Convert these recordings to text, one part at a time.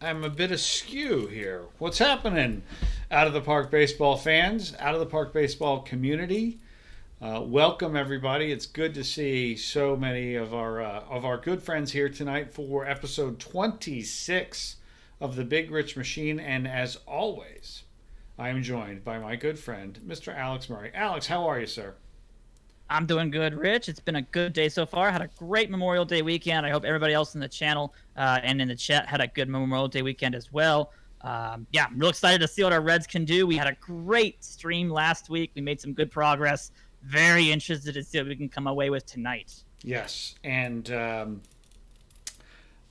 I'm a bit askew here. What's happening, Out of the Park baseball fans, Out of the Park baseball community? Welcome everybody. It's good to see so many of our good friends here tonight for episode 26 of the Big Rich Machine. And as always, I am joined by my good friend, Mr. Alex Murray. Alex, how are you, sir? I'm doing good, Rich. It's been a good day so far. Had a great Memorial Day weekend. I hope everybody else in the channel and in the chat had a good Memorial Day weekend as well. Yeah, I'm real excited to see what our Reds can do. We had a great stream last week. We made some good progress. Very interested to see what we can come away with tonight. Yes, and we're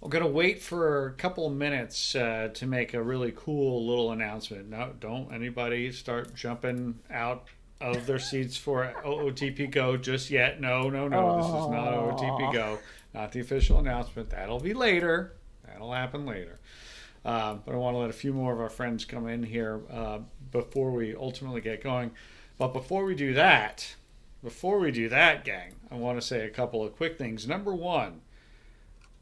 going to wait for a couple of minutes to make a really cool little announcement. No, don't anybody start jumping out of their seats for OOTP Go just yet. No, no, no. This is not OOTP Oh, Go. Not the official announcement. That'll be later. That'll happen later. But I want to let a few more of our friends come in here before we ultimately get going. But before we do that, gang, I want to say a couple of quick things. Number one,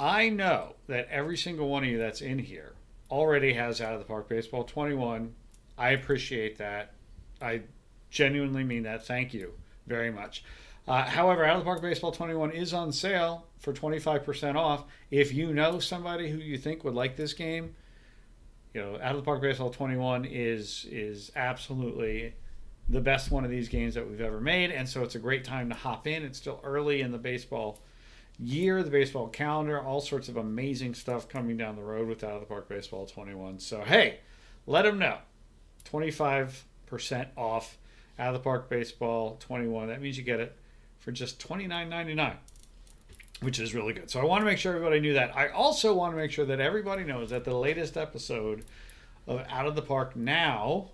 I know that every single one of you that's in here already has Out of the Park Baseball 21. I appreciate that. I genuinely mean that. Thank you very much. However, Out of the Park Baseball 21 is on sale for 25% off. If you know somebody who you think would like this game, Out of the Park Baseball 21 is absolutely the best one of these games that we've ever made, and so it's a great time to hop in. It's still early in the baseball year, the baseball calendar, all sorts of amazing stuff coming down the road with Out of the Park Baseball 21. So, hey, let them know. 25% off Out of the Park Baseball 21. That means you get it for just $29.99, which is really good. So I want to make sure everybody knew that. I also want to make sure that everybody knows that the latest episode of Out of the Park Now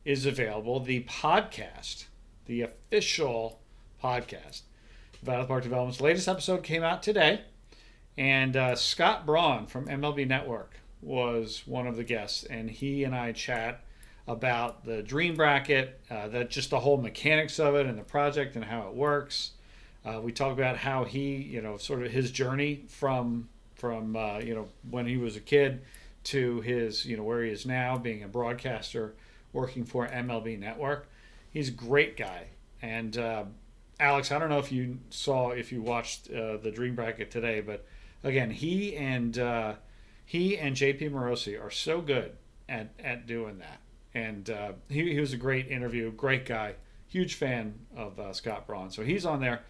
is available. The podcast, the official podcast of Out of the Park Development's latest episode came out today. And Scott Braun from MLB Network was one of the guests. And he and I chat about the dream bracket, that just the whole mechanics of it and the project and how it works. We talk about how he, sort of his journey from when he was a kid to his, where he is now, being a broadcaster working for MLB Network. He's a great guy. And Alex, I don't know if you watched the Dream Bracket today, but again, he and JP Morosi are so good at doing that. And he was a great interview, great guy, huge fan of Scott Braun. So he's on there.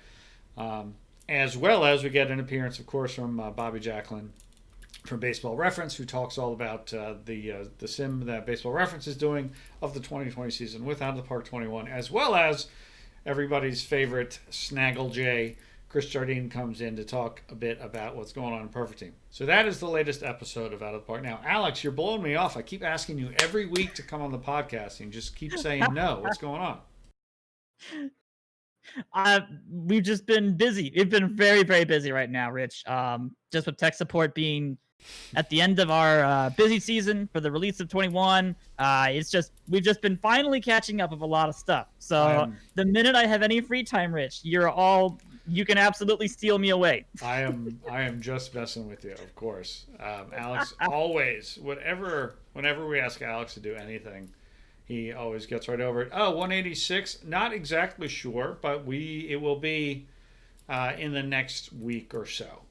As well as we get an appearance, of course, from Bobby Jacklin from Baseball Reference, who talks all about the sim that Baseball Reference is doing of the 2020 season with Out of the Park 21, as well as everybody's favorite Snaggle J, Chris Jardine, comes in to talk a bit about what's going on in Perfect Team. So that is the latest episode of Out of the Park. Now, Alex, you're blowing me off. I keep asking you every week to come on the podcast, and you just keep saying no. What's going on? we've just been busy. We've been very, very busy right now, Rich. Just with tech support being at the end of our busy season for the release of 21. We've just been finally catching up with a lot of stuff. So the minute I have any free time, Rich, you can absolutely steal me away. I am just messing with you, of course. Alex always, whenever we ask Alex to do anything, he always gets right over it. Oh, 186, not exactly sure, but it will be in the next week or so.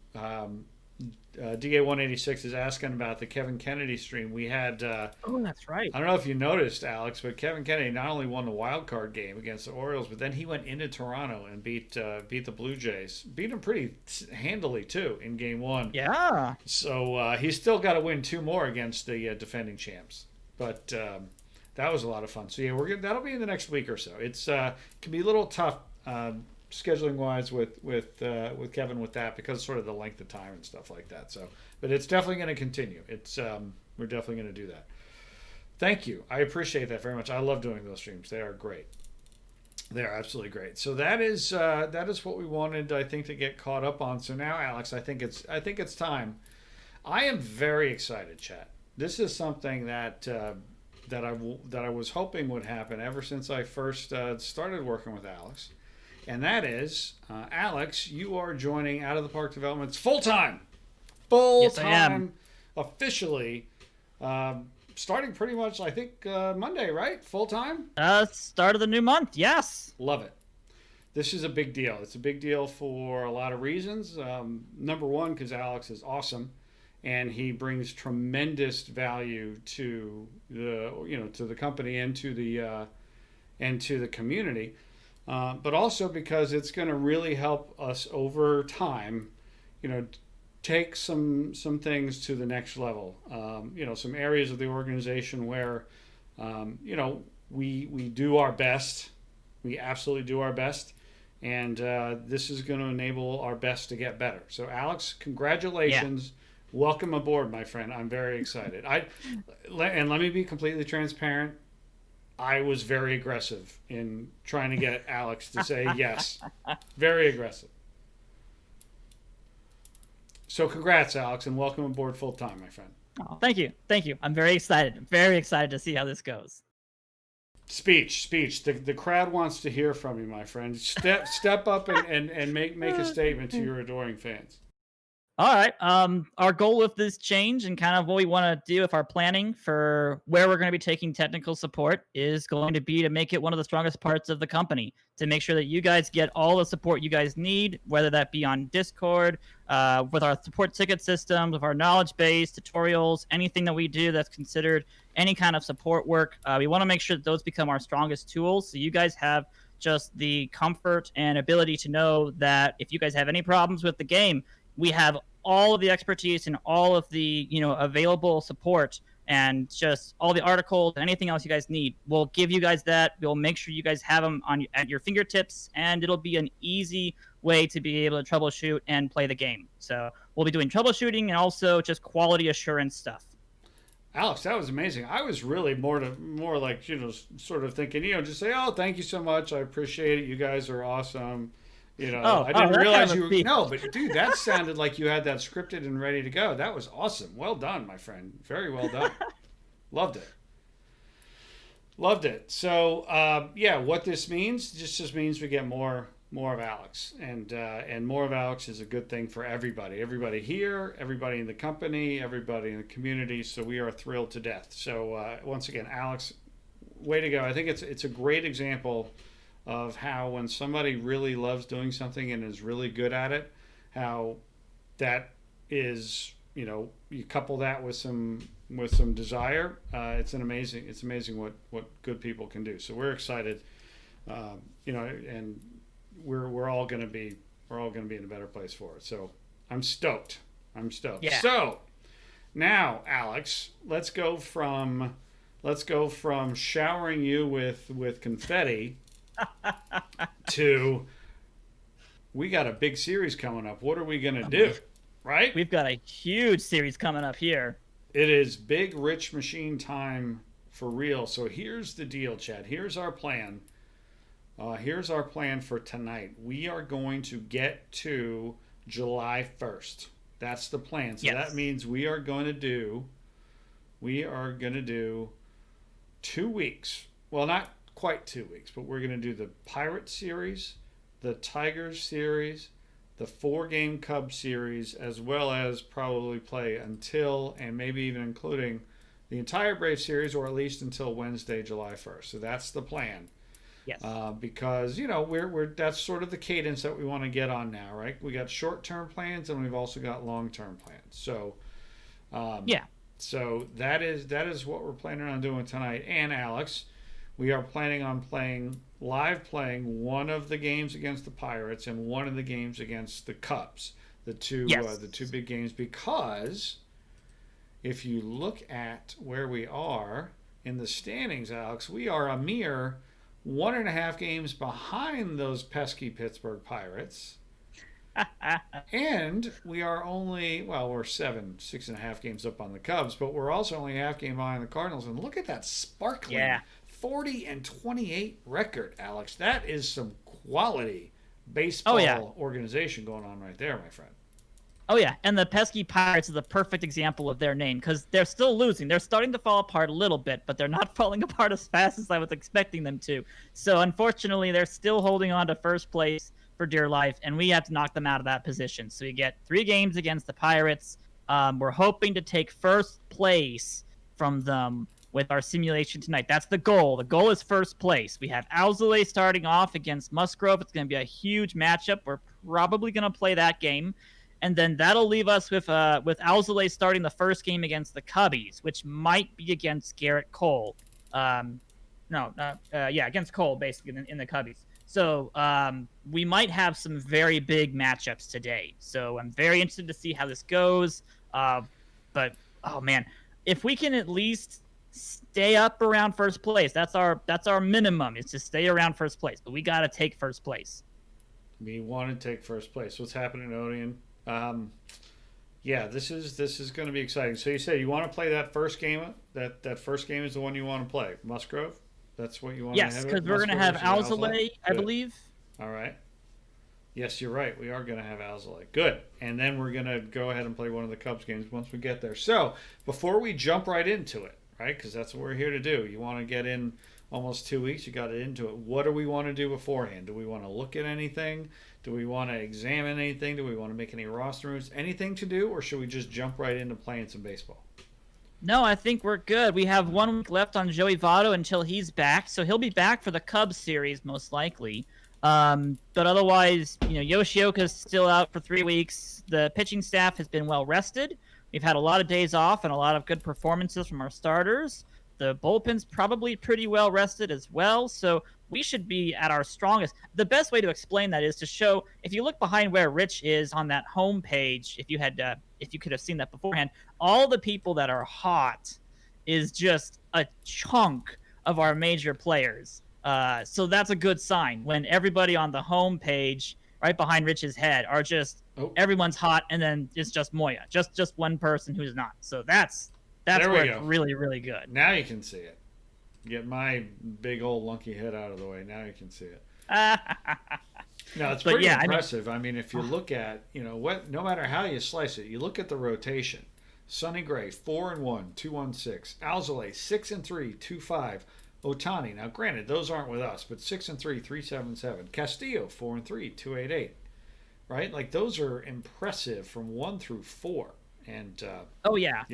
DA 186 is asking about the Kevin Kennedy stream. We had. Oh, that's right. I don't know if you noticed, Alex, but Kevin Kennedy not only won the wild card game against the Orioles, but then he went into Toronto and beat the Blue Jays. Beat them pretty handily too in Game 1. Yeah. So he's still got to win 2 more against the defending champs. But that was a lot of fun. So yeah, that'll be in the next week or so. It's can be a little tough. Scheduling wise with Kevin with that, because sort of the length of time and stuff like that. So, but it's definitely going to continue. We're definitely going to do that. Thank you. I appreciate that very much. I love doing those streams. They are great. They are absolutely great. So that is what we wanted, I think, to get caught up on. So now, Alex, I think it's time. I am very excited, chat. This is something that I was hoping would happen ever since I first started working with Alex. And that is, Alex, you are joining Out of the Park Development's full-time, Yes, I am. officially Starting pretty much, I think, Monday, right? Full time? Start of the new month. Yes. Love it. This is a big deal. It's a big deal for a lot of reasons. Number one, because Alex is awesome, and he brings tremendous value to the company and to the community. But also because it's going to really help us over time, you know, take some things to the next level. Some areas of the organization where, we do our best. We absolutely do our best, and this is going to enable our best to get better. So, Alex, Yeah. congratulations. Welcome aboard, my friend. I'm very excited. And let me be completely transparent. I was very aggressive in trying to get Alex to say yes. Very aggressive. So congrats, Alex, and welcome aboard full time, my friend. Oh, thank you. Thank you. I'm very excited. Very excited to see how this goes. Speech. The crowd wants to hear from you, my friend. Step up and make a statement to your adoring fans. All right. Our goal with this change and kind of what we want to do with our planning for where we're going to be taking technical support is going to be to make it one of the strongest parts of the company, to make sure that you guys get all the support you guys need, whether that be on Discord, with our support ticket systems, with our knowledge base, tutorials, anything that we do that's considered any kind of support work. We want to make sure that those become our strongest tools. So you guys have just the comfort and ability to know that if you guys have any problems with the game, we have all of the expertise and all of the available support and just all the articles and anything else you guys need. We'll give you guys that. We'll make sure you guys have them at your fingertips, and it'll be an easy way to be able to troubleshoot and play the game. So we'll be doing troubleshooting and also just quality assurance stuff. Alex, that was amazing. I was really more like sort of thinking, just say, oh, thank you so much. I appreciate it. You guys are awesome. I didn't realize you. No, but dude, that sounded like you had that scripted and ready to go. That was awesome. Well done, my friend. Very well done. Loved it. Loved it. So, what this means just means we get more of Alex, and more of Alex is a good thing for everybody. Everybody here, everybody in the company, everybody in the community. So we are thrilled to death. So once again, Alex, way to go. I think it's a great example of how when somebody really loves doing something and is really good at it, how that is, you couple that with some desire. It's amazing what good people can do. So we're excited, and we're all going to be in a better place for it. So I'm stoked. Yeah. So now, Alex, let's go from showering you with confetti to we got a big series coming up. What are we gonna do? Right? We've got a huge series coming up here. It is big rich machine time for real. So here's the deal, Chad. Here's our plan. Here's our plan for tonight. We are going to get to July 1st. That's the plan. So that means we are going to do 2 weeks. Well, not quite 2 weeks, but we're going to do the Pirate series, the Tigers series, the 4-game Cub series, as well as probably play until and maybe even including the entire Brave series, or at least until Wednesday, July 1st. So that's the plan. Yes. Because we're that's sort of the cadence that we want to get on now, right? We got short-term plans and we've also got long-term plans. So So that is what we're planning on doing tonight. And Alex, we are planning on playing one of the games against the Pirates and one of the games against the Cubs. The two big games, because if you look at where we are in the standings, Alex, we are a mere 1.5 games behind those pesky Pittsburgh Pirates. And we are only, we're 6.5 games up on the Cubs, but we're also only a half game behind the Cardinals. And look at that sparkling 40-28 record, Alex. That is some quality baseball organization going on right there, my friend. Oh, yeah. And the pesky Pirates is a perfect example of their name, because they're still losing. They're starting to fall apart a little bit, but they're not falling apart as fast as I was expecting them to. So, unfortunately, they're still holding on to first place for dear life, and we have to knock them out of that position. So, we get 3 games against the Pirates. We're hoping to take first place from them with our simulation tonight. That's the goal. The goal is first place. We have Alzolay starting off against Musgrove. It's going to be a huge matchup. We're probably going to play that game. And then that'll leave us with Alzolay starting the first game against the Cubbies, which might be against Garrett Cole. Against Cole, basically, in the Cubbies. So we might have some very big matchups today. So I'm very interested to see how this goes. But, oh, man, if we can at least stay up around first place, that's our minimum, is to stay around first place. But we got to take first place. We want to take first place. What's happening, Odeon? This is going to be exciting. So you say you want to play that first game. That first game is the one you want to play, Musgrove. That's what you want. Yes, because we're going to have Alzolay, I believe. All right. Yes, you're right. We are going to have Alzolay. Good. And then we're going to go ahead and play one of the Cubs games once we get there. So before we jump right into it, right? Because that's what we're here to do. You want to get in almost 2 weeks. You got it into it. What do we want to do beforehand? Do we want to look at anything? Do we want to examine anything? Do we want to make any roster moves? Anything to do? Or should we just jump right into playing some baseball? No, I think we're good. We have 1 week left on Joey Votto until he's back. So he'll be back for the Cubs series, most likely. But otherwise, Yoshioka's still out for 3 weeks. The pitching staff has been well rested. We've had a lot of days off and a lot of good performances from our starters. The bullpen's probably pretty well rested as well. So we should be at our strongest. The best way to explain that is to show, if you look behind where Rich is on that home page, if you could have seen that beforehand, all the people that are hot is just a chunk of our major players. So that's a good sign when everybody on the home page right behind Rich's head are just everyone's hot, and then it's just Moya, just one person who's not. So that's where it's really, really good. Now you can see it. Get my big old lunky head out of the way. Now you can see it. No, it's pretty impressive. I mean, if you look at, no matter how you slice it, you look at the rotation. Sonny Gray, 4-1, 216. Alzolay, 6-3, 2-5. Ohtani, now granted, those aren't with us, but 6-3, 377. Castillo, 4-3, 288. Right? Like, those are impressive from 1 through 4. And Oh yeah.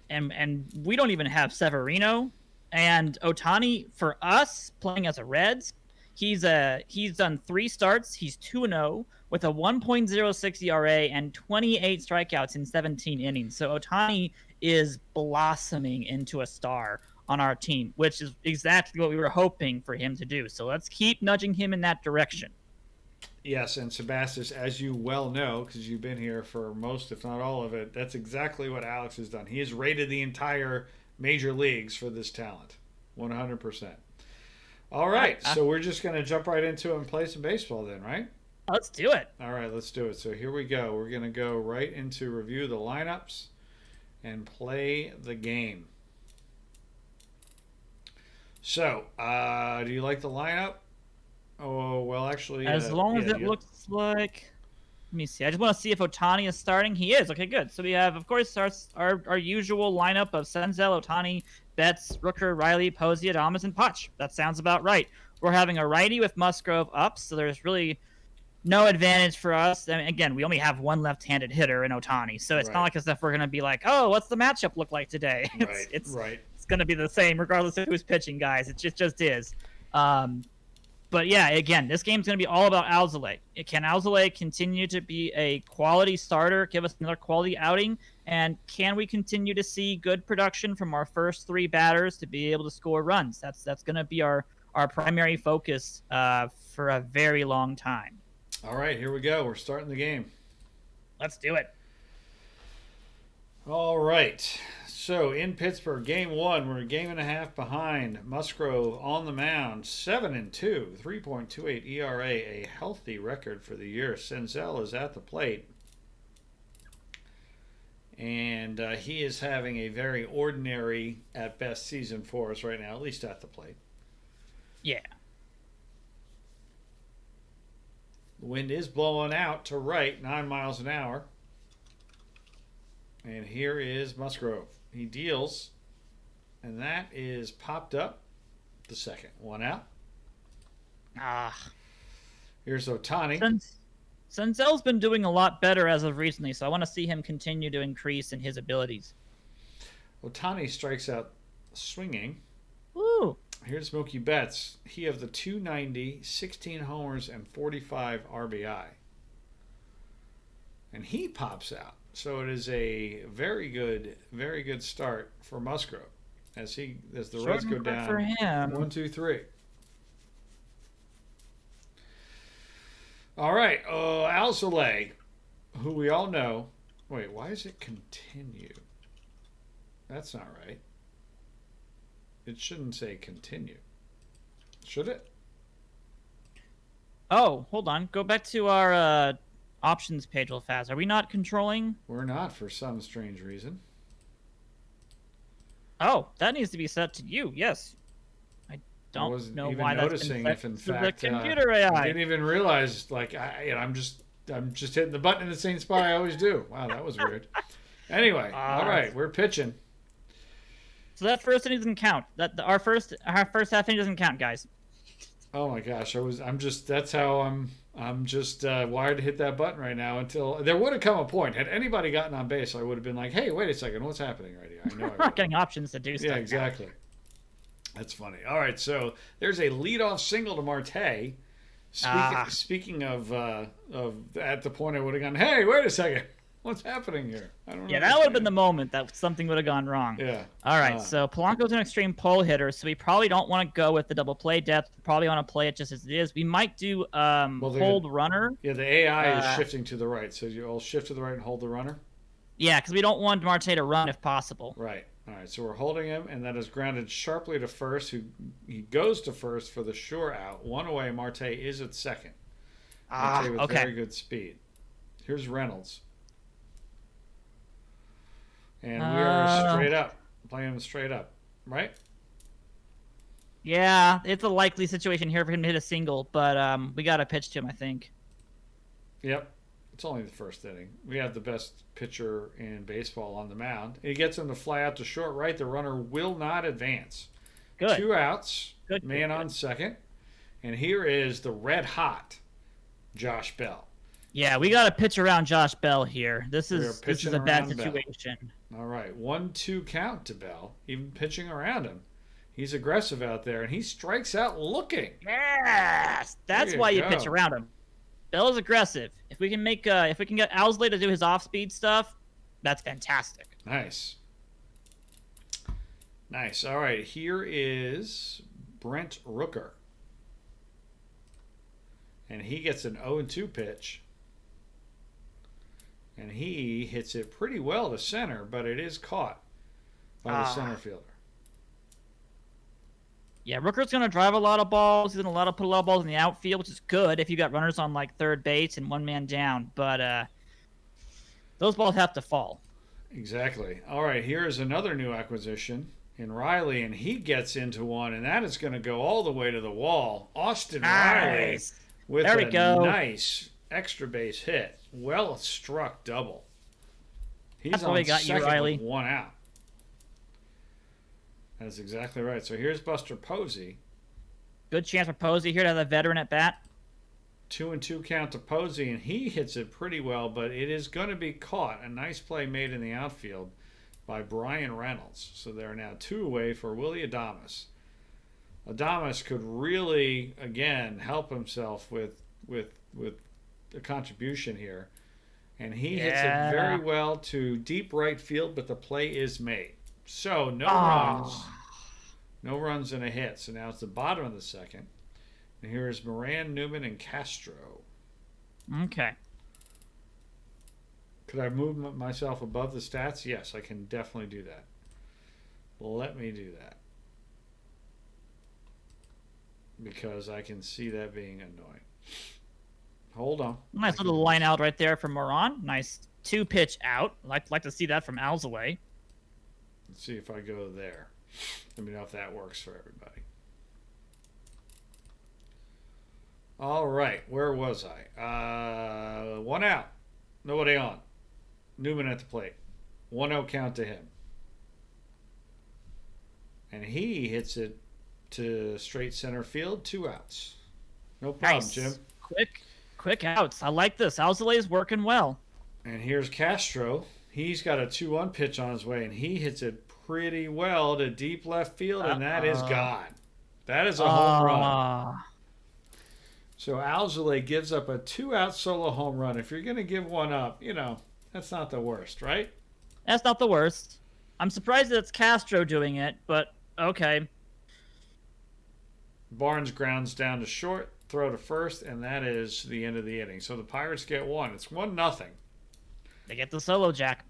And we don't even have Severino. And Ohtani, for us, playing as a Reds, he's done 3 starts. He's 2-0 with a 1.06 ERA and 28 strikeouts in 17 innings. So Ohtani is blossoming into a star on our team, which is exactly what we were hoping for him to do. So let's keep nudging him in that direction. Yes, and Sebastis, as you well know, because you've been here for most, if not all of it, that's exactly what Alex has done. He has rated the entire major leagues for this talent, 100%. All right, so we're just going to jump right into it and play some baseball then, right? Let's do it. All right, let's do it. So here we go. We're going to go right into review the lineups and play the game. So, do you like the lineup? Oh, well, actually... As long as it looks like... Let me see. I just want to see if Ohtani is starting. He is. Okay, good. So we have, of course, our usual lineup of Senzel, Ohtani, Betts, Rooker, Riley, Posey, Adames, and Potch. That sounds about right. We're having a righty with Musgrove up, so there's really no advantage for us. I mean, again, we only have one left-handed hitter in Ohtani, so it's not like as if we're going to be like, oh, what's the matchup look like today? It's going to be the same regardless of who's pitching, guys. It just is. But yeah, again, this game's going to be all about Alzolay. Can Alzolay continue to be a quality starter, give us another quality outing, and can we continue to see good production from our first 3 batters to be able to score runs? That's going to be our primary focus for a very long time. All right, here we go. We're starting the game. Let's do it. All right. So in Pittsburgh, game 1, we're a game and a half behind. Musgrove on the mound, 7-2, 3.28 ERA, a healthy record for the year. Senzel is at the plate, and he is having a very ordinary, at best, season for us right now, at least at the plate. Yeah. The wind is blowing out to right, 9 miles an hour. And here is Musgrove. He deals, and that is popped up the second. 1 out. Here's Ohtani. Senzel's been doing a lot better as of recently, so I want to see him continue to increase in his abilities. Otani strikes out swinging. Woo! Here's Mookie Betts. He have the 290, 16 homers, and 45 RBI. And he pops out. So it is a very good start for Musgrove as the Reds go down. For him. 1, 2, 3. All right, Alzolay, who we all know. Wait, why does it continue? That's not right. It shouldn't say continue. Should it? Oh, hold on. Go back to our options page real fast. Are we not controlling? We're not, for some strange reason. Oh, that needs to be set to you. Yes. I don't know why that's been set if in to fact the computer AI. I didn't even realize. Like I'm just hitting the button in the same spot I always do. Wow, that was weird. Anyway, all right, we're pitching. So that first inning doesn't count. Our first half inning doesn't count, guys. Oh my gosh, that's how I'm just wired to hit that button right now until there would have come a point. Had anybody gotten on base, I would have been like, hey, wait a second, what's happening right here? I know We're not getting options to do stuff. Yeah, exactly. That's funny. All right, so there's a leadoff single to Marte. Speaking of at the point I would have gone, hey, wait a second. What's happening here? I don't know. Yeah, that would have been the moment that something would have gone wrong. Yeah. All right, so Polanco's an extreme pull hitter, so we probably don't want to go with the double play depth. We probably want to play it just as it is. We might do hold runner. Yeah, the AI is shifting to the right, so you'll shift to the right and hold the runner? Yeah, because we don't want Marte to run if possible. Right. All right, so we're holding him, and that is grounded sharply to first. He goes to first for the sure out. One away, Marte is at second. Marte with very good speed. Here's Reynolds. And we are straight up. Playing him straight up, right? Yeah, it's a likely situation here for him to hit a single, but we got to pitch to him, I think. Yep. It's only the first inning. We have the best pitcher in baseball on the mound. He gets him to fly out to short right. The runner will not advance. Good. 2 outs. Good. On second. And here is the red hot Josh Bell. Yeah, we got to pitch around Josh Bell here. This is a bad situation. All right, 1-2 count to Bell, even pitching around him. He's aggressive out there, and he strikes out looking. Yes, that's why you pitch around him. Bell is aggressive. If we can get Owsley to do his off-speed stuff, that's fantastic. Nice. All right, here is Brent Rooker, and he gets an 0-2 pitch. And he hits it pretty well to center, but it is caught by the center fielder. Yeah, Rooker's going to drive a lot of balls. He's going to put a lot of balls in the outfield, which is good if you got runners on like third base and one man down. But those balls have to fall. Exactly. All right, here is another new acquisition in Riley, and he gets into one, and that is going to go all the way to the wall. Austin Riley with a nice extra base hit. Well struck double. He's on second with 1 out. That's exactly right. So here's Buster Posey. Good chance for Posey here to have a veteran at bat. 2-2 count to Posey, and he hits it pretty well, but it is going to be caught. A nice play made in the outfield by Brian Reynolds. So they're now 2 away for Willy Adames. Adames could really, again, help himself with a contribution here. And he hits it very well to deep right field, but the play is made. So no runs and a hit. So now it's the bottom of the second. And here's Moran, Newman, and Castro. Okay. Could I move myself above the stats? Yes, I can definitely do that. Let me do that. Because I can see that being annoying. Hold on. Nice little line out right there from Moran. Nice 2-pitch out. Like to see that from Alzolay. Let's see if I go there. Let me know if that works for everybody. All right, where was I? 1 out. Nobody on. Newman at the plate. 1-0 count to him. And he hits it to straight center field. 2 outs. No problem, nice. Jim. Quick outs. I like this. Alzolay is working well. And here's Castro. He's got a 2-1 pitch on his way, and he hits it pretty well to deep left field, and that is Uh-oh. gone. That is a home run. Uh, So Alzolay gives up a 2-out solo home run. If you're going to give one up, that's not the worst, right? that's not the worst. I'm surprised that it's Castro doing it, but okay. Barnes grounds down to short, throw to first, and that is the end of the inning. So the Pirates get one. It's 1-0. They get the solo jack.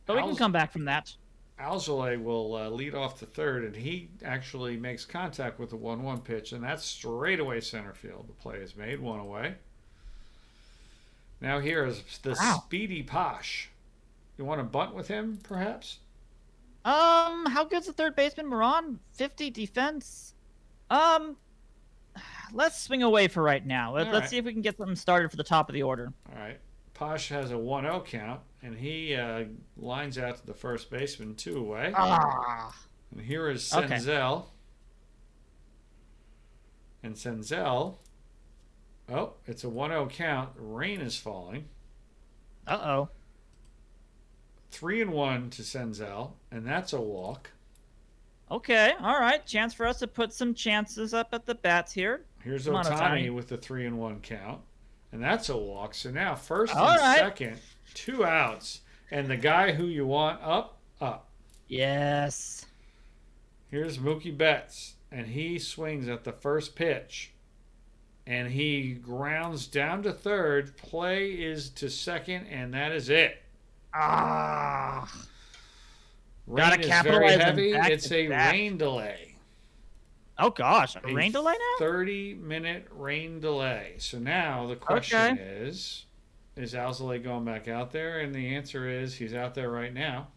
But we can come back from that. Alzolay will lead off to third, and he actually makes contact with the 1-1 pitch, and that's straightaway center field. The play is made, one away. Now here is the speedy Posh. You want to bunt with him, perhaps? How good's the third baseman? We're on 50 defense. Let's swing away for right now. Let's see if we can get something started for the top of the order. All right. Posh has a 1-0 count, and he lines out to the first baseman, 2 away. And here is Senzel. Okay. And Senzel, it's a 1-0 count. Rain is falling. 3-1 to Senzel, and that's a walk. Okay, all right. Chance for us to put some chances up at the bats here. Here's Ohtani with the 3-1 count, and that's a walk. So now first and second, 2 outs, and the guy who you want up. Yes. Here's Mookie Betts, and he swings at the first pitch, and he grounds down to third. Play is to second, and that is it. Gotta capitalize. Very heavy. It's a rain delay. Oh gosh, a rain delay now? 30-minute rain delay. So now the question is Alzolay going back out there? And the answer is he's out there right now.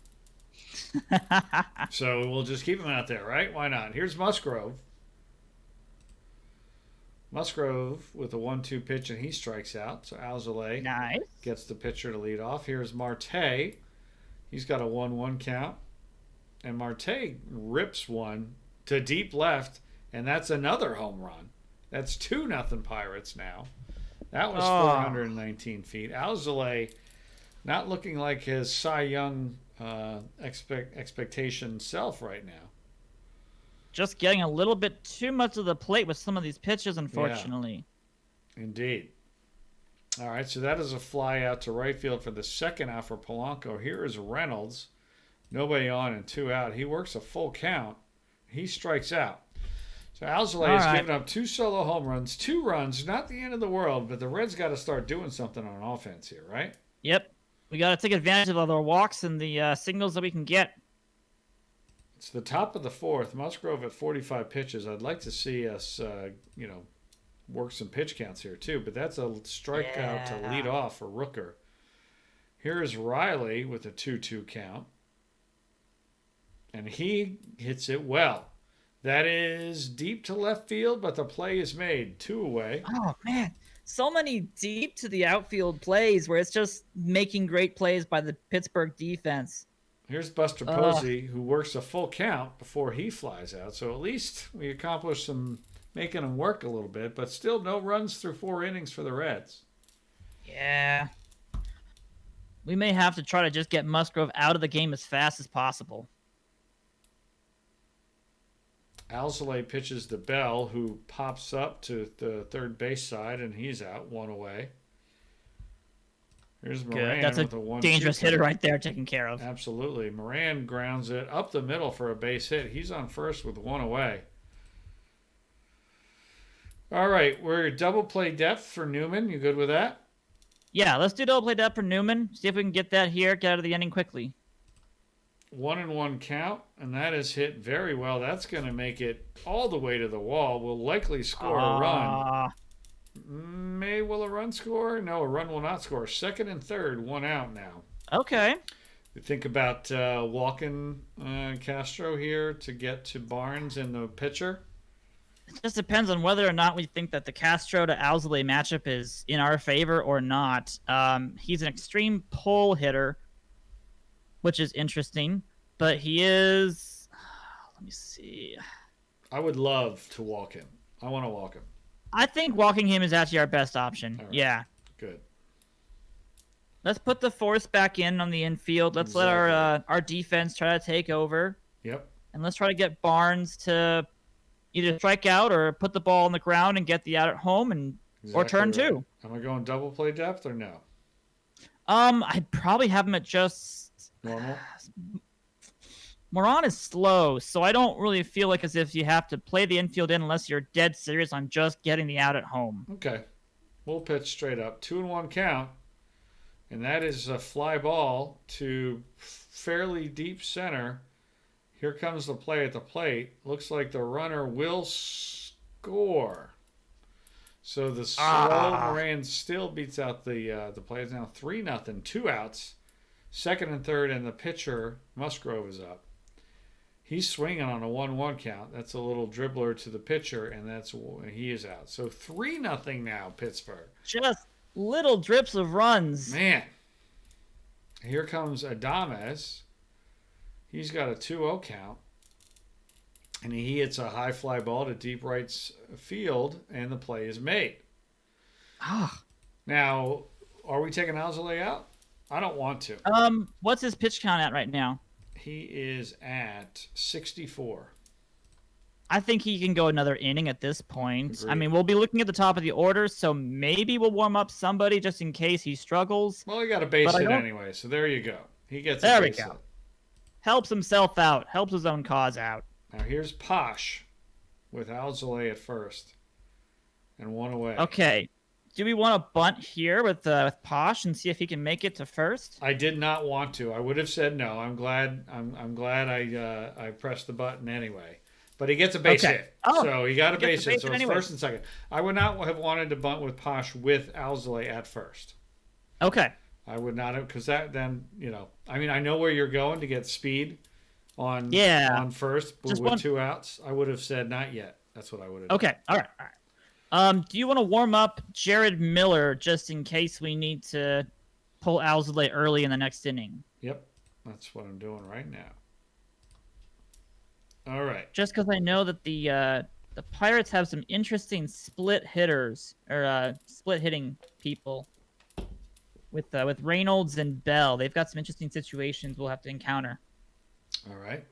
So we'll just keep him out there, right? Why not? Here's Musgrove. Musgrove with a 1-2 pitch, and he strikes out. So Alzolay gets the pitcher to lead off. Here's Marte. He's got a 1-1 count. And Marte rips one to deep left, and that's another home run. That's 2-0 Pirates now. That was 419 feet. Alzolay not looking like his Cy Young expectation self right now. Just getting a little bit too much of the plate with some of these pitches, unfortunately. Yeah, indeed. All right, so that is a fly out to right field for the second out for Polanco. Here is Reynolds. Nobody on and 2 out. He works a full count. He strikes out. So Alzolay has given up 2 solo home runs, 2 runs, not the end of the world, but the Reds got to start doing something on offense here, right? Yep. We got to take advantage of all the walks and the singles that we can get. It's the top of the fourth. Musgrove at 45 pitches. I'd like to see us, work some pitch counts here too, but that's a strikeout to lead off for Rooker. Here is Riley with a 2-2 count. And he hits it well. That is deep to left field, but the play is made. 2 away. Oh, man. So many deep to the outfield plays where it's just making great plays by the Pittsburgh defense. Here's Buster Posey, who works a full count before he flies out. So at least we accomplished some making him work a little bit, but still no runs through 4 innings for the Reds. Yeah. We may have to try to just get Musgrove out of the game as fast as possible. Alzolay pitches to Bell, who pops up to the third base side, and he's out, 1 away. Here's Moran. That's with a dangerous hitter right there taken care of. Absolutely. Moran grounds it up the middle for a base hit. He's on first with 1 away. All right, we're double play depth for Newman. You good with that? Yeah, let's do double play depth for Newman. See if we can get that here, get out of the inning quickly. 1-1 count, and that is hit very well. That's going to make it all the way to the wall. We'll likely score a run. Will a run score? No, a run will not score. Second and third, 1 out now. Okay. You think about walking Castro here to get to Barnes and the pitcher? It just depends on whether or not we think that the Castro to Alzolay matchup is in our favor or not. He's an extreme pull hitter, which is interesting, but he is... Let me see. I would love to walk him. I want to walk him. I think walking him is actually our best option. Right. Yeah. Good. Let's put the force back in on the infield. Let's let our defense try to take over. Yep. And let's try to get Barnes to either strike out or put the ball on the ground and get the out at home and or Exactly turn right. two. Am I going double play depth or no? I'd probably have him at just Normal? Moran is slow, so I don't really feel like as if you have to play the infield in unless you're dead serious on just getting the out at home. Okay. We'll pitch straight up. 2-1 count. And that is a fly ball to fairly deep center. Here comes the play at the plate. Looks like the runner will score. So the slow Moran still beats out the play. It's now 3-0, 2 outs. Second and third, and the pitcher, Musgrove, is up. He's swinging on a 1-1 count. That's a little dribbler to the pitcher, and he is out. So 3-0 now, Pittsburgh. Just little drips of runs. Man. Here comes Adames. He's got a 2-0 count. And he hits a high fly ball to deep right field, and the play is made. Now, are we taking Alzolay out? I don't want to. What's his pitch count at right now? He is at 64. I think he can go another inning at this point. Agreed. I mean, we'll be looking at the top of the order, so maybe we'll warm up somebody just in case he struggles. Well, he got a base hit anyway, so there you go. He gets a base hit. Helps himself out. Helps his own cause out. Now here's Posh with Alzolay at first and 1 away. Okay. Do we want to bunt here with Posh and see if he can make it to first? I did not want to. I would have said no. I'm glad I pressed the button anyway. But he gets a base hit. Oh, so he got a base hit. So it's anyway. First and second. I would not have wanted to bunt with Posh with Alzolay at first. Okay. I would not have, because that then, I mean, I know where you're going to get speed on first with 2 outs. I would have said not yet. That's what I would have done. Okay. All right. Do you want to warm up Jared Miller just in case we need to pull Alzolay early in the next inning? Yep. That's what I'm doing right now. All right. Just because I know that the Pirates have some interesting split hitters or split hitting people with Reynolds and Bell. They've got some interesting situations we'll have to encounter. All right.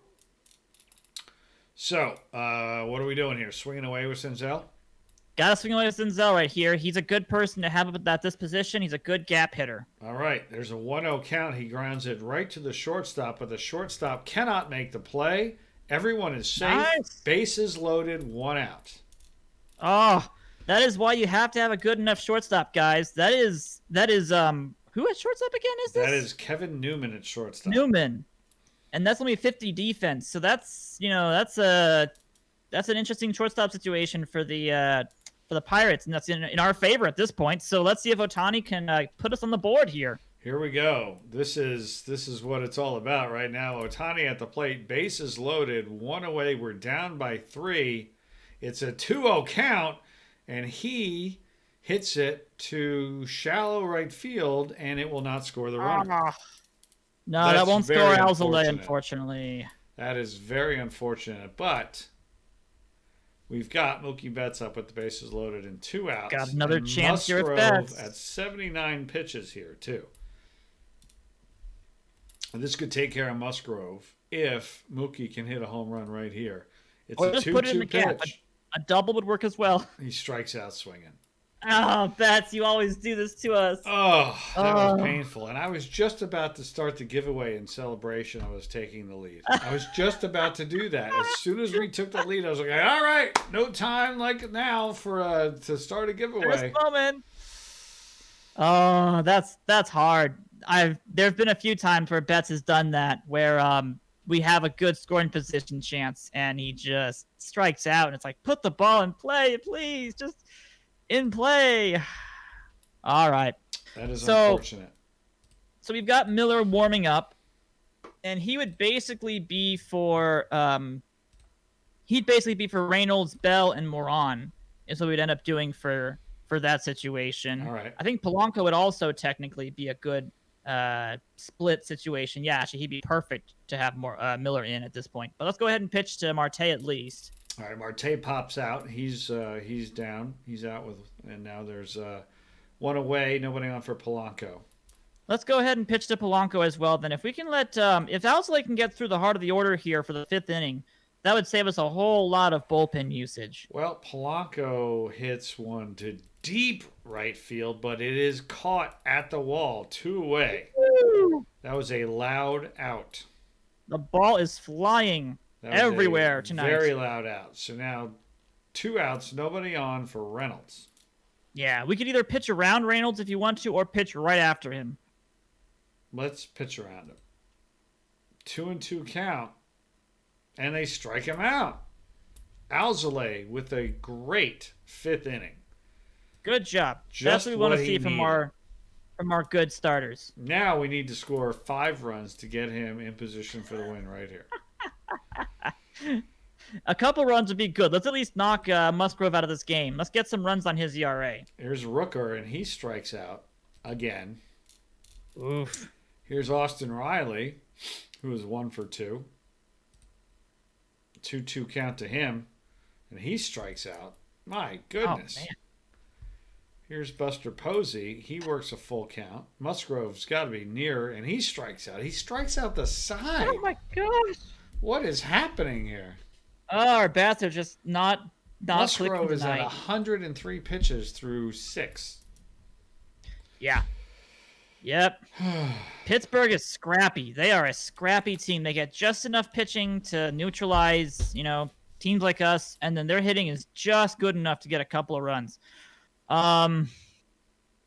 So, what are we doing here? Swinging away with Senzel? Gotta swing away with Senzel right here. He's a good person to have at this position. He's a good gap hitter. All right. There's a 1-0 count. He grounds it right to the shortstop, but the shortstop cannot make the play. Everyone is safe. Nice. Bases loaded. 1 out. Oh, that is why you have to have a good enough shortstop, guys. That is who at shortstop again is this? That is Kevin Newman at shortstop. Newman. And that's only 50 defense. So that's an interesting shortstop situation for the Pirates, and that's in our favor at this point. So let's see if Ohtani can put us on the board here. Here we go. This is what it's all about right now. Ohtani at the plate, bases loaded, 1 away. We're down by 3. It's a 2-0 count, and he hits it to shallow right field, and it will not score the runner. No, That's that won't score very Alzolay, unfortunate. unfortunately. That is very unfortunate, but we've got Mookie Betts up with the bases loaded and 2 outs. Got another and chance here with Musgrove Betts. at 79 pitches here, too. And this could take care of Musgrove if Mookie can hit a home run right here. It's Or a just put it in the 2-2 gap. pitch. A double would work as well. He strikes out swinging. Oh, Betts, you always do this to us. Oh, that was painful. And I was just about to start the giveaway in celebration. I was taking the lead. I was just about to do that. As soon as we took the lead, I was like, all right, no time like now for to start a giveaway. First moment. Oh, that's hard. There've been a few times where Betts has done that, where we have a good scoring position chance, and he just strikes out, and it's like, put the ball in play, please, just in play. All right. That is unfortunate. So we've got Miller warming up, and he would basically be for Reynolds, Bell, and Moran, is what we'd end up doing for that situation. All right. I think Polanco would also technically be a good split situation. Yeah, actually, he'd be perfect to have Miller in at this point. But let's go ahead and pitch to Marte at least. All right, Marte pops out. He's down. He's out and now there's 1 away. Nobody on for Polanco. Let's go ahead and pitch to Polanco as well. Then, if we can let, if Alzolay can get through the heart of the order here for the 5th inning, that would save us a whole lot of bullpen usage. Well, Polanco hits one to deep right field, but it is caught at the wall, 2 away. Woo! That was a loud out. The ball is flying That was everywhere a tonight. very loud out. So now 2 outs, nobody on for Reynolds. Yeah, we could either pitch around Reynolds if you want to, or pitch right after him. Let's pitch around him. 2-2 count, and they strike him out. Alzolay with a great 5th inning. Good job. Just That's what we want what to he see from needed. our good starters. Now we need to score 5 runs to get him in position for the win right here. A couple runs would be good. Let's at least knock Musgrove out of this game. Let's get some runs on his ERA. Here's Rooker, and he strikes out again. Oof. Here's Austin Riley, who is 1 for 2. 2-2 count to him, and he strikes out. My goodness. Oh, man. Here's Buster Posey. He works a full count. Musgrove's got to be near, and he strikes out. He strikes out the side. Oh my gosh. What is happening here? Oh, our bats are just not clicking Musgrove is at tonight. 103 pitches through 6. Yeah. Yep. Pittsburgh is scrappy. They are a scrappy team. They get just enough pitching to neutralize, teams like us, and then their hitting is just good enough to get a couple of runs.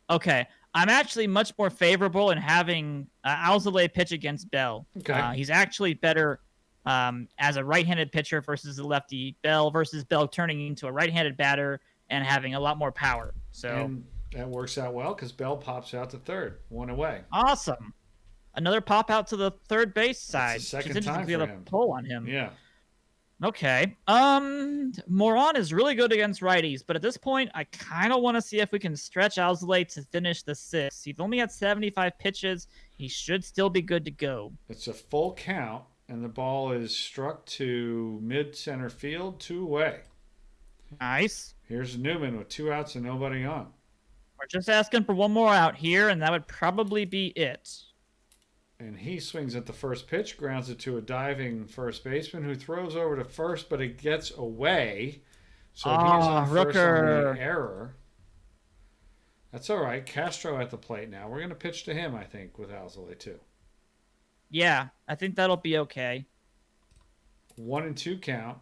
Okay. I'm actually much more favorable in having Alzolay pitch against Bell. Okay. He's actually better as a right-handed pitcher versus a lefty. Bell turning into a right-handed batter and having a lot more power. So. And that works out well because Bell pops out to third, 1 away. Awesome. Another pop out to the third base side. the second It's interesting time to be for able to him. pull on him. Yeah. Okay. Moran is really good against righties, but at this point, I kind of want to see if we can stretch Alzolay to finish the 6th. He's only had 75 pitches. He should still be good to go. It's a full count, and the ball is struck to mid-center field, 2 away. Nice. Here's Newman with 2 outs and nobody on. We're just asking for one more out here, and that would probably be it. And he swings at the first pitch, grounds it to a diving first baseman who throws over to first, but it gets away. So he's on first on Rooker. the error. That's all right. Castro at the plate now. We're going to pitch to him, I think, with Alzolay too. Yeah, I think that'll be okay. 1-2 count.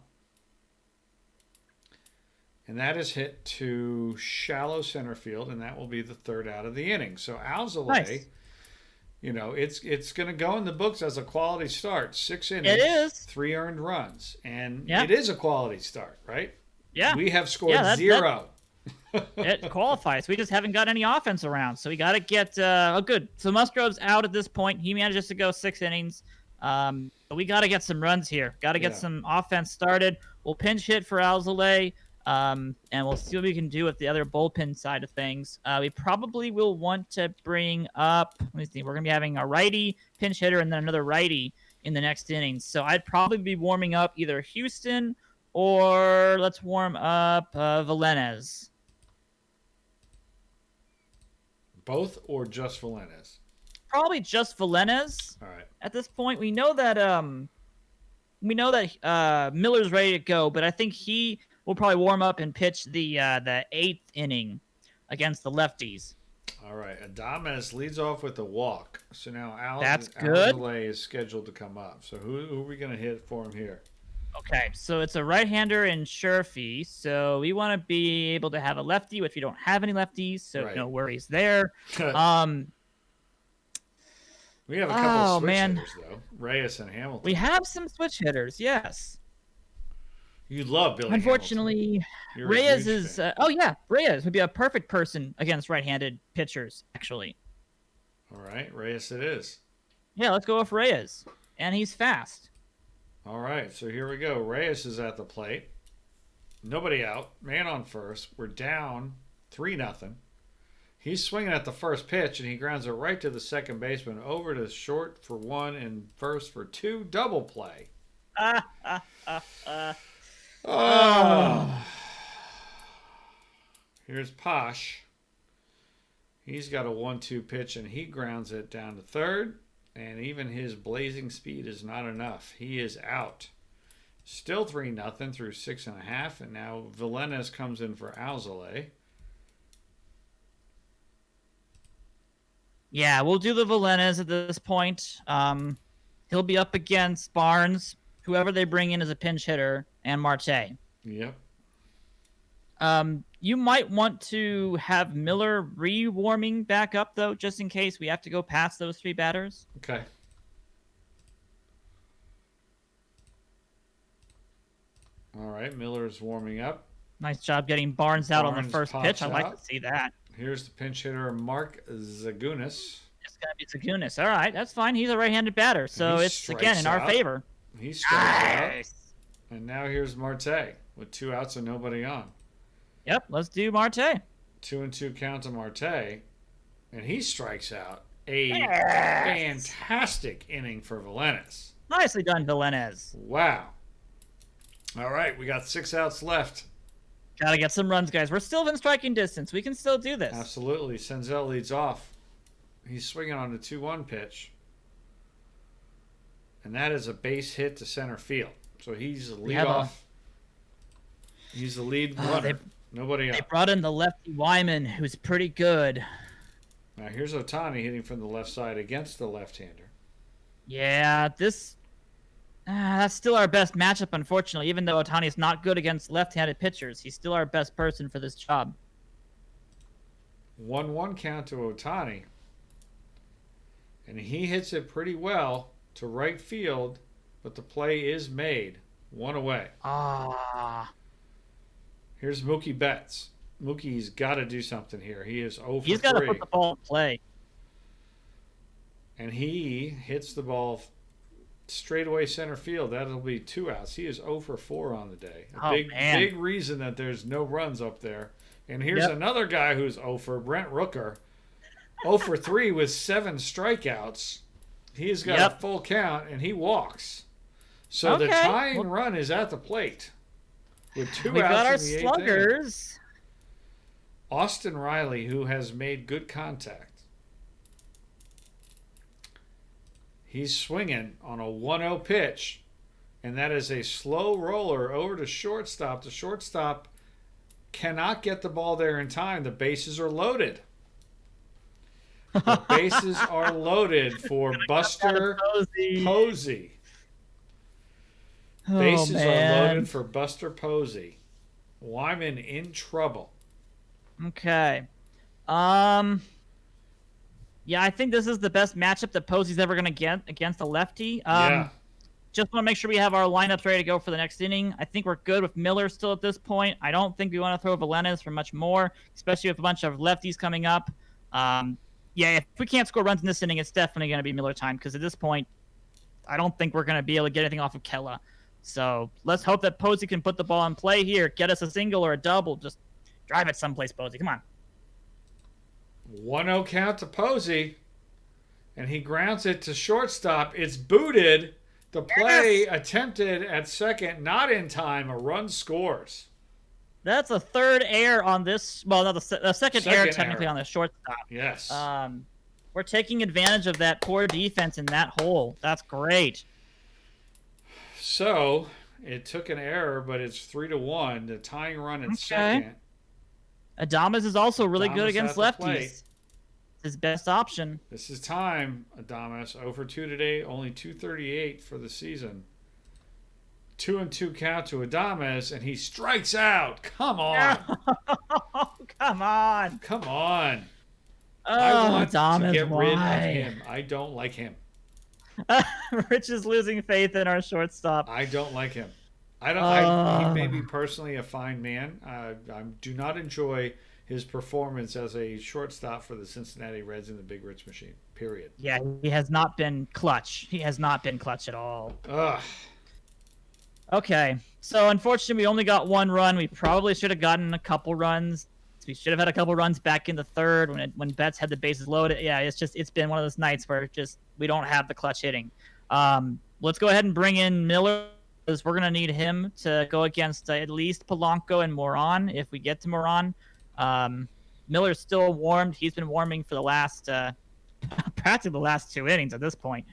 And that is hit to shallow center field, and that will be the 3rd out of the inning. So Alzolay, Nice. It's going to go in the books as a quality start. 6 innings, It is. 3 earned runs, and Yeah. it is a quality start, right? Yeah. We have scored Yeah, 0. It qualifies. We just haven't got any offense around, so we got to get good. So Musgrove's out at this point. He manages to go 6 innings. But we got to get some runs here. Got to get some offense started. We'll pinch hit for Alzolay, and we'll see what we can do with the other bullpen side of things. We probably will want to bring up. Let me see. We're gonna be having a righty pinch hitter and then another righty in the next inning. So I'd probably be warming up either Houston or let's warm up Valenez. Both or just Valenez? Probably just Valenez. All right. At this point, we know that Miller's ready to go, but I think he will probably warm up and pitch the 8th inning against the lefties. All right. Adames leads off with a walk. So now That's good. Alzolay is scheduled to come up. So who are we going to hit for him here? Okay, so it's a right-hander in Sherfy, so we want to be able to have a lefty, which we don't have any lefties, so Right. no worries there. We have a couple of switch hitters, though. Reyes and Hamilton. We have some switch hitters, yes. You love Billy Unfortunately, Hamilton. You're a Reyes huge is... fan. Reyes would be a perfect person against right-handed pitchers, actually. All right, Reyes it is. Yeah, let's go with Reyes. And he's fast. All right, so here we go. Reyes is at the plate. Nobody out. Man on first. We're down 3-0. He's swinging at the first pitch, and he grounds it right to the second baseman, over to short for 1 and first for 2. Double play. Oh. Here's Posh. He's got a 1-2 pitch, and he grounds it down to third. And even his blazing speed is not enough. He is out. Still 3-0 through 6.5. And now Villenas comes in for Alzolay. Yeah, we'll do the Villenas at this point. He'll be up against Barnes, whoever they bring in as a pinch hitter, and Marte. Yep. You might want to have Miller re-warming back up, though, just in case we have to go past those 3 batters. Okay. All right, Miller's warming up. Nice job getting Barnes out on the first pitch. I like out. to see that. Here's the pinch hitter, Mark Zagunis. It's going to be Zagunis. All right, that's fine. He's a right-handed batter, so it's, again, in our favor. He strikes out. And now here's Marte with 2 outs and nobody on. Yep, let's do Marte. 2-2 count to Marte, and he strikes out. A fantastic inning for Villenas. Nicely done, Villenas. Wow. All right, we got 6 outs left. Gotta get some runs, guys. We're still within striking distance. We can still do this. Absolutely. Senzel leads off. He's swinging on the 2-1 pitch. And that is a base hit to center field. So he's the lead off. He's the lead runner. Nobody else. They brought in the lefty Wyman, who's pretty good. Now here's Ohtani hitting from the left side against the left-hander. Yeah, that's still our best matchup, unfortunately. Even though Ohtani's not good against left-handed pitchers, he's still our best person for this job. 1-1 count to Ohtani. And he hits it pretty well to right field, but the play is made. 1 away. Here's Mookie Betts. Mookie's got to do something here. He is 0 for 3. He's got to put the ball in play. And he hits the ball straight away center field. That'll be 2 outs. He is 0 for 4 on the day. Big reason that there's no runs up there. And here's another guy who's 0 for, Brent Rooker. 0 for 3 with 7 strikeouts. He's got a full count, and he walks. So the tying run is at the plate. With 2 outs we got our in the 8th sluggers. inning. Austin Riley, who has made good contact. He's swinging on a 1-0 pitch, and that is a slow roller over to shortstop. The shortstop cannot get the ball there in time. The bases are loaded. The bases are loaded for Buster Posey. Bases are loaded for Buster Posey. Wyman in trouble. Okay. Yeah, I think this is the best matchup that Posey's ever going to get against a lefty. Just want to make sure we have our lineups ready to go for the next inning. I think we're good with Miller still at this point. I don't think we want to throw Villenas for much more, especially with a bunch of lefties coming up. Yeah, if we can't score runs in this inning, it's definitely going to be Miller time because at this point, I don't think we're going to be able to get anything off of Kella. So let's hope that Posey can put the ball in play here, get us a single or a double. Just drive it someplace, Posey. Come on. 1-0 count to Posey, and he grounds it to shortstop. It's booted. The play attempted at second, not in time. A run scores. That's a third error on this. Well, no, the second error technically on the shortstop. Yes. We're taking advantage of that poor defense in that hole. That's great. So it took an error, but it's 3-1. The tying run at second. Adames is also really good against lefties. It's his best option. This is time, Adames. 0 for 2 today, only 238 for the season. 2-2 count to Adames, and he strikes out. Come on. Come on. Come on. I want Adames, to get rid of him. I don't like him. Rich is losing faith in our shortstop. I don't like him. He may be personally a fine man. I do not enjoy his performance as a shortstop for the Cincinnati Reds in the Big Rich Machine. Period. Yeah, he has not been clutch. He has not been clutch at all. Ugh. Okay, so unfortunately we only got 1 run. We probably should have gotten a couple runs. We should have had a couple runs back in the third when Betts had the bases loaded. Yeah, it's been one of those nights where we don't have the clutch hitting. Let's go ahead and bring in Miller because we're gonna need him to go against at least Polanco and Moran if we get to Moran. Miller's still warmed. He's been warming for the last practically the last 2 innings at this point.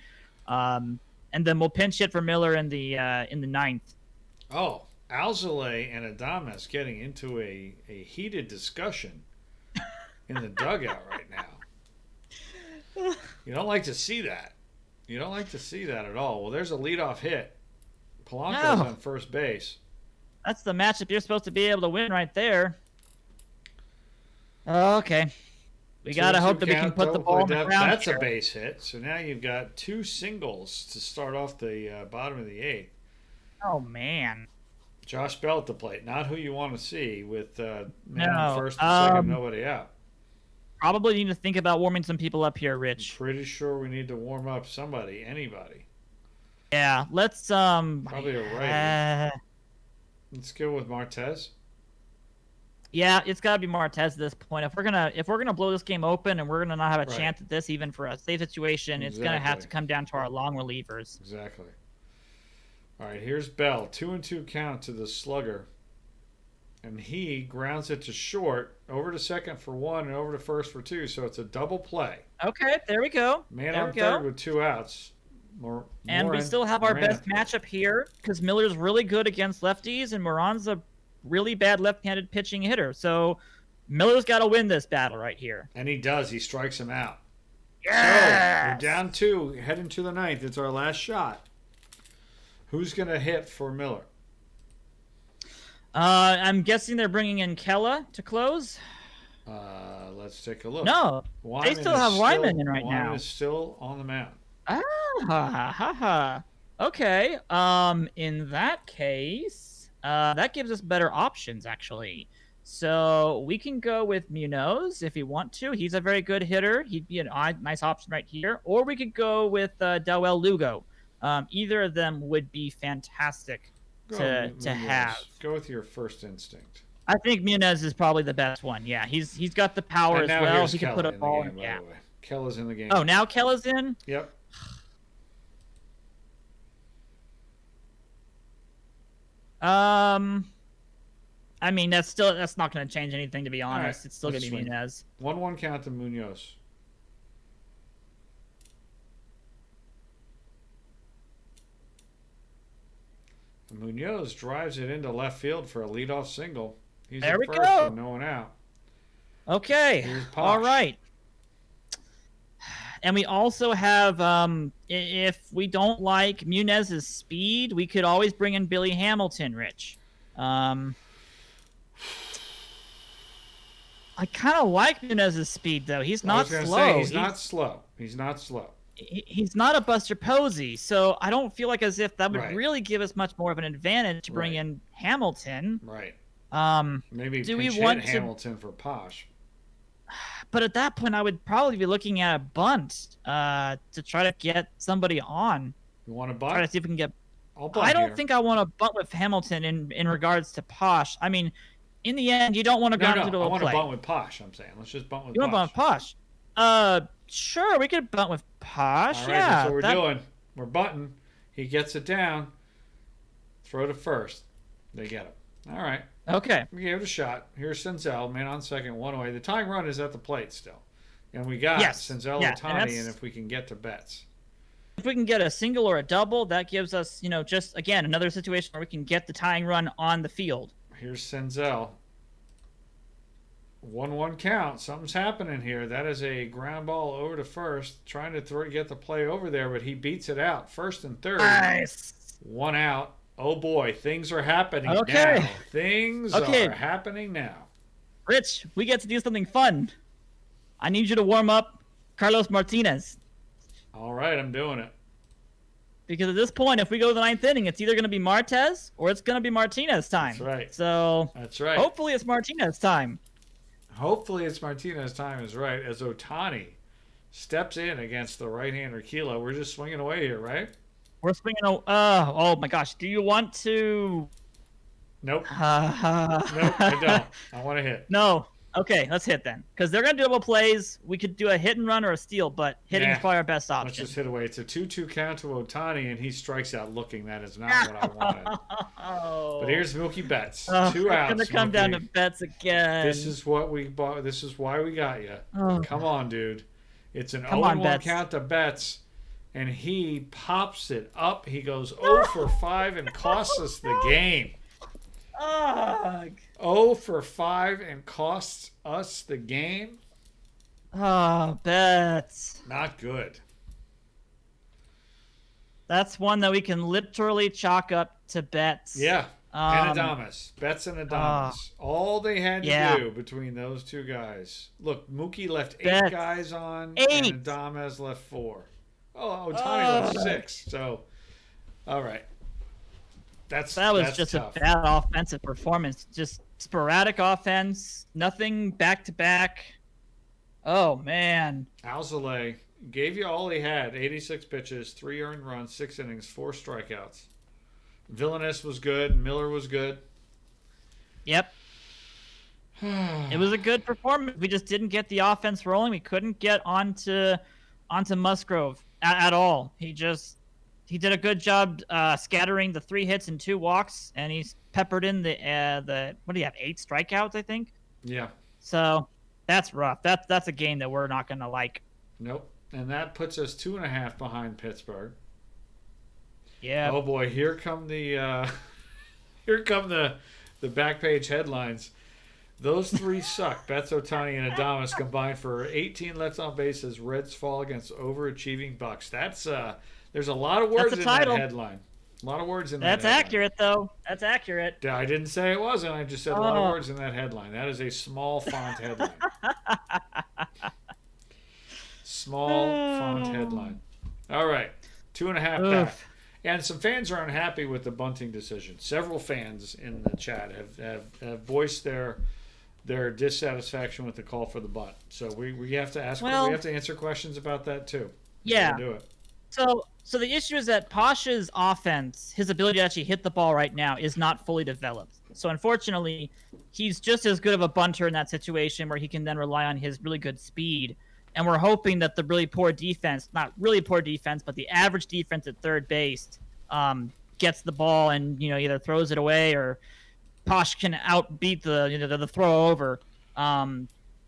And then we'll pinch hit for Miller in the ninth. Oh, Alzolay and Adames getting into a heated discussion in the dugout right now. You don't like to see that. You don't like to see that at all. Well, there's a leadoff hit. Polanco's on first base. That's the matchup you're supposed to be able to win right there. Okay. We got to hope that we can put the ball in the ground. That's a base hit. So now you've got 2 singles to start off the bottom of the 8th. Oh, man. Josh Bell at the plate. Not who you want to see with man on first and second, nobody out. Probably need to think about warming some people up here, Rich. I'm pretty sure we need to warm up somebody, anybody. Yeah, let's probably a righty. Let's go with Martez. Yeah, it's got to be Martez at this point. If we're gonna blow this game open and we're gonna not have a chance at this, even for a safe situation, it's gonna have to come down to our long relievers. Exactly. All right, here's Bell. 2-2 count to the slugger, and he grounds it to short, over to second for 1, and over to first for 2. So it's a double play. Okay, there we go. Man on third with 2 outs. And we still have our best matchup here because Miller's really good against lefties, and Moran's a really bad left-handed pitching hitter. So Miller's got to win this battle right here. And he does. He strikes him out. Yes! So we're down 2, heading to the 9th. It's our last shot. Who's going to hit for Miller? I'm guessing they're bringing in Kella to close. Let's take a look. No, they still have Wyman in right now. Wyman is still on the mound. Okay. In that case, that gives us better options actually. So we can go with Munoz if you want to. He's a very good hitter. He'd be a nice option right here. Or we could go with Dawel Lugo. Either of them would be fantastic to have. Go with your first instinct. I think Munoz is probably the best one. Yeah, he's got the power as well. He can put a ball in. Yeah. Kella's in the game. Oh, now Kella's in? Yep. I mean, that's not going to change anything, to be honest. Right, it's still going to be Munoz. 1-1 count to Munoz. Munoz drives it into left field for a leadoff single. He's there we first go. And no one out. Okay. All right. And we also have, if we don't like Munez's speed, we could always bring in Billy Hamilton, Rich. I kind of like Munez's speed, though. He's not slow. He's not slow. He's not slow. He's not a Buster Posey, so I don't feel like as if that would really give us much more of an advantage to bring in Hamilton. Right. Maybe do we want Hamilton for Posh? But at that point, I would probably be looking at a bunt to try to get somebody on. You want a bunt? Try to see if we can get. I don't think I want to bunt with Hamilton in regards to Posh. I mean, in the end, you don't want to go into a play. I want to bunt with Posh. I'm saying, let's just bunt with. You want to bunt with Posh? Sure, we could bunt with Posh. All right, that's what we're doing. We're bunting. He gets it down. Throw to first. They get it. All right. Okay. We gave it a shot. Here's Senzel, man on second, 1 away. The tying run is at the plate still. And we got Senzel Ohtani, and if we can get to Betts. If we can get a single or a double, that gives us, just, again, another situation where we can get the tying run on the field. Here's Senzel. 1-1 count. Something's happening here. That is a ground ball over to first. Trying to get the play over there, but he beats it out. First and third. Nice. 1 out. Oh, boy. Things are happening now. Things are happening now. Rich, we get to do something fun. I need you to warm up Carlos Martinez. All right, I'm doing it. Because at this point, if we go to the 9th inning, it's either going to be Martez or it's going to be Martinez time. That's right. So that's right. Hopefully it's Martinez time. Hopefully it's Martinez time is right. As Ohtani steps in against the right-hander Kilo. We're just swinging away here, right? We're swinging. Oh my gosh! Do you want to? Nope. Nope. I don't. I want to hit. No. Okay, let's hit then. Because they're going to do double plays. We could do a hit and run or a steal, but hitting is probably our best option. Let's just hit away. It's a 2-2 count to Ohtani, and he strikes out looking. That is not what I wanted. But here's Mookie Betts. 2 outs. It's going to come down to Betts again. This is what we bought. This is why we got you. Come on, dude. It's an 0-1 count to Betts, and he pops it up. He goes 0 for 5 and costs us the game. 0 for 5 and costs us the game. Oh, Betts. Not good. That's one that we can literally chalk up to Betts. Yeah. And Adames. Betts and Adames. All they had to do between those two guys. Look, Mookie left 8 guys on, and Adames left 4. Oh, Ohtani left 6. So, all right. That was just tough. A bad offensive performance. Just sporadic offense. Nothing back-to-back. Oh, man. Alzolay gave you all he had. 86 pitches, 3 earned runs, 6 innings, 4 strikeouts. Villainous was good. Miller was good. Yep. It was a good performance. We just didn't get the offense rolling. We couldn't get onto Musgrove at all. He did a good job scattering the 3 hits and 2 walks, and he's peppered in the what do you have, 8 strikeouts, I think? Yeah. So that's rough. That's a game that we're not going to like. Nope. And that puts us 2.5 behind Pittsburgh. Yeah. Oh boy, here come the back page headlines. Those 3 suck. Betts, Ohtani, and Adames combined for 18 left on bases. Reds fall against overachieving Bucks. That's there's a lot of words in that headline. A lot of words in that headline. That's accurate, though. That's accurate. I didn't say it wasn't. I just said a lot of words in that headline. That is a small font headline. Small font headline. All right. 2.5 back. And some fans are unhappy with the bunting decision. Several fans in the chat have voiced their dissatisfaction with the call for the bunt. So we have to we have to answer questions about that too. Yeah. Do it. So the issue is that Posh's offense, his ability to actually hit the ball right now, is not fully developed. So unfortunately, he's just as good of a bunter in that situation where he can then rely on his really good speed. And we're hoping that the really poor defense, not really poor defense, but the average defense at third base gets the ball and either throws it away or Posh can outbeat the throw over.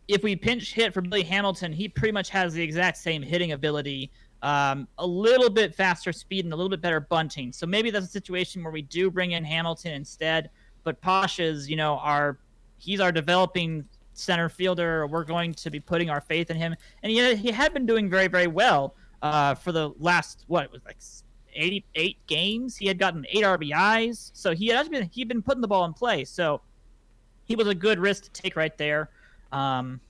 If we pinch hit for Billy Hamilton, he pretty much has the exact same hitting ability, a little bit faster speed and a little bit better bunting. So maybe that's a situation where we do bring in Hamilton instead. But Posh is, he's our developing center fielder. We're going to be putting our faith in him, and he had been doing very, very well for the last 88 games. He had gotten 8 RBIs, so he'd been putting the ball in play. So he was a good risk to take right there, and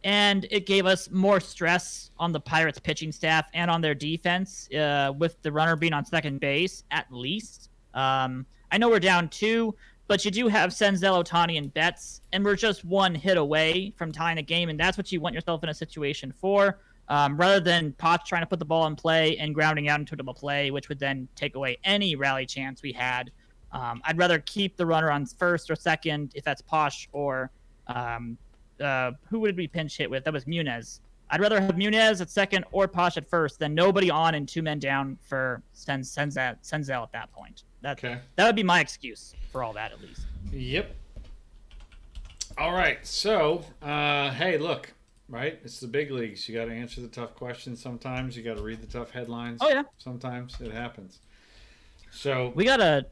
it gave us more stress on the Pirates pitching staff and on their defense with the runner being on second base at least. I know we're down 2. But you do have Senzel, Ohtani, and Betts, and we're just 1 hit away from tying the game, and that's what you want yourself in a situation for, rather than Potts trying to put the ball in play and grounding out into a double play, which would then take away any rally chance we had. I'd rather keep the runner on first or second if that's Posh or who would we pinch hit with? That was Munez. I'd rather have Munez at second or Posh at first than nobody on and 2 men down for Senzel at that point. That would be my excuse for all that, at least. Yep. All right. So, hey, look, right? It's the big leagues. You got to answer the tough questions sometimes. You got to read the tough headlines. Oh, yeah. Sometimes it happens. So we gotta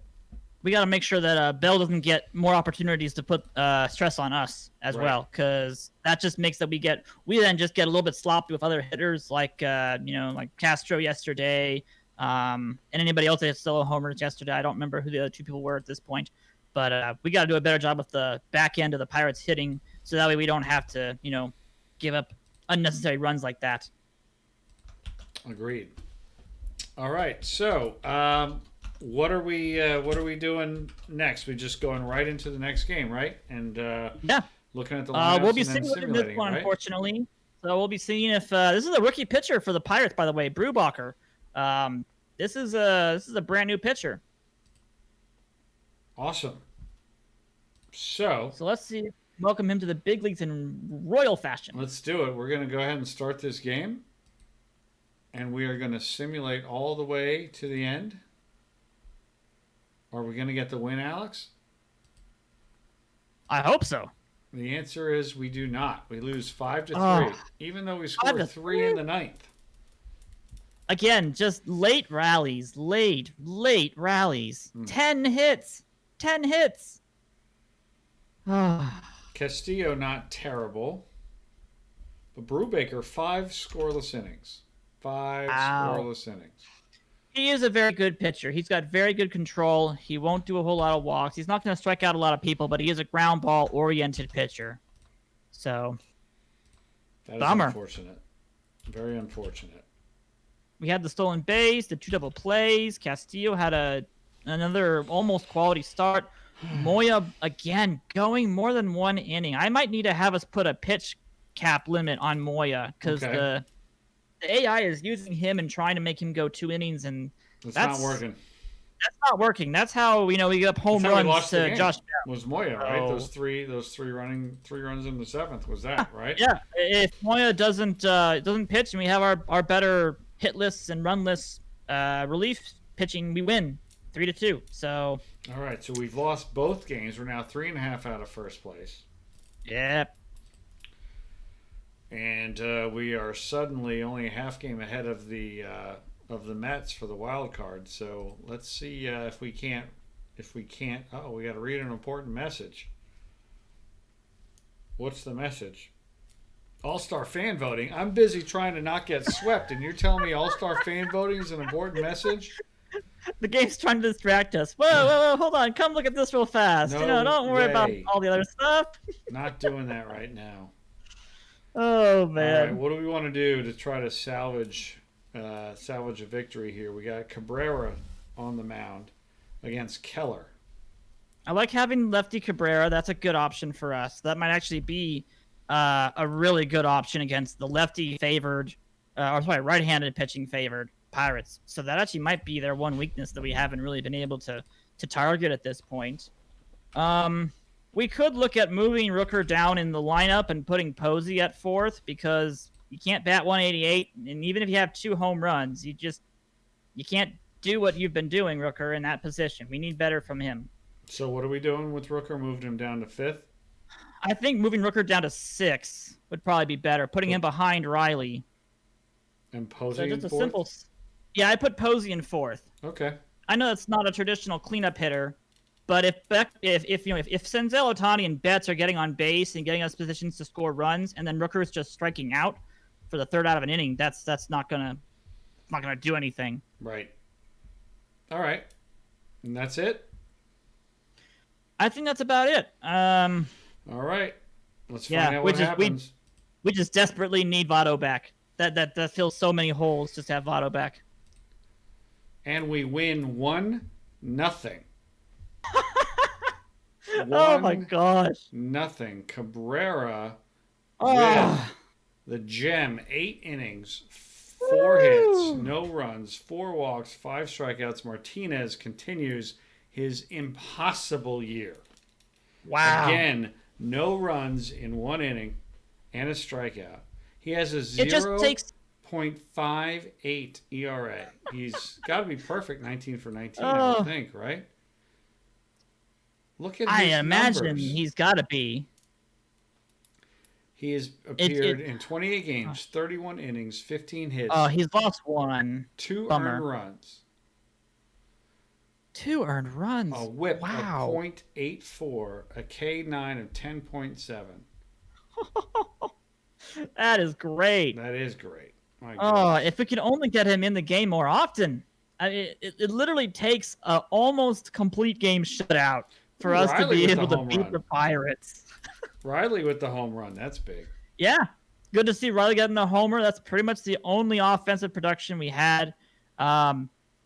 make sure that Bell doesn't get more opportunities to put stress on us as well, because that just makes that we then just get a little bit sloppy with other hitters like like Castro yesterday. And anybody else that hit solo homers yesterday. I don't remember who the other 2 people were at this point, but we got to do a better job with the back end of the Pirates hitting, so that way we don't have to, give up unnecessary runs like that. Agreed. All right, so what are we doing next? We just going right into the next game, right? And looking at the lineups we'll be and then simulating this one, right? unfortunately. So we'll be seeing if this is a rookie pitcher for the Pirates, by the way, Brubacher. This is a brand new pitcher. Awesome. So let's see welcome him to the big leagues in royal fashion. Let's do it. We're going to go ahead and start this game. And we are going to simulate all the way to the end. Are we going to get the win, Alex? I hope so. The answer is we do not. We lose 5-3, even though we 5 scored to 3 in the ninth. Again, just late rallies. 10 hits. 10 hits. Castillo, not terrible. But Brubaker, 5 scoreless innings. 5 scoreless innings. He is a very good pitcher. He's got very good control. He won't do a whole lot of walks. He's not going to strike out a lot of people, but he is a ground ball oriented pitcher. So, that is bummer. Unfortunate. Very unfortunate. We had the stolen base, the 2 double plays. Castillo had another almost quality start. Moya, again, going more than 1 inning. I might need to have us put a pitch cap limit on Moya because the AI is using him and trying to make him go 2 innings, and that's not working. That's not working. That's how we get up home runs to Josh. Was Moya, right? Those three runs in the 7th. Was that right? Yeah. If Moya doesn't pitch and we have our better hit lists and run lists relief pitching, we win 3-2. So. All right. So we've lost both games. We're now 3.5 out of first place. Yep. And we are suddenly only a half game ahead of the Mets for the wild card. So let's see if we can't. Oh, we got to read an important message. What's the message? All-Star fan voting. I'm busy trying to not get swept, and you're telling me All-Star fan voting is an important message? The game's trying to distract us. Whoa, hold on. Come look at this real fast. No don't worry about all the other stuff. Not doing that right now. Oh, man. All right, what do we want to do to try to salvage a victory here? We got Cabrera on the mound against Keller. I like having lefty Cabrera. That's a good option for us. That might actually be a really good option against the lefty favored, right-handed pitching favored Pirates. So that actually might be their one weakness that we haven't really been able to target at this point. We could look at moving Rooker down in the lineup and putting Posey at 4th because you can't bat 188, and even if you have 2 home runs, you can't do what you've been doing, Rooker, in that position. We need better from him. So what are we doing with Rooker? Moved him down to 5th? I think moving Rooker down to 6 would probably be better, putting him behind Riley. And Posey in 4th? Simple. Yeah, I put Posey in 4th. Okay. I know that's not a traditional cleanup hitter, but if Senzel, Ohtani, and Betts are getting on base and getting us positions to score runs, and then Rooker's just striking out for the 3rd out of an inning, that's not gonna do anything. Right. All right. And that's it? I think that's about it. All right. Let's find out what happens. We just desperately need Votto back. That fills so many holes just to have Votto back. And we win 1-0. Oh my gosh. Nothing. Cabrera with the gem. 8 innings, 4 hits, no runs, 4 walks, 5 strikeouts. Martinez continues his impossible year. Wow. Again, no runs in 1 inning and a strikeout. He has a 0.58 ERA. He's got to be perfect 19 for 19, I would think, right? Look at his imagine numbers. He's got to be. He has appeared in 28 games, 31 innings, 15 hits. Oh, he's lost 1. 2 Bummer. earned runs. 2 earned runs. A whip of wow. .84, a K9 of 10.7. That is great. That is great. If we could only get him in the game more often. It literally takes an almost complete game shutout for us to be able to beat the Pirates. Riley with the home run. That's big. Yeah. Good to see Riley getting the homer. That's pretty much the only offensive production we had.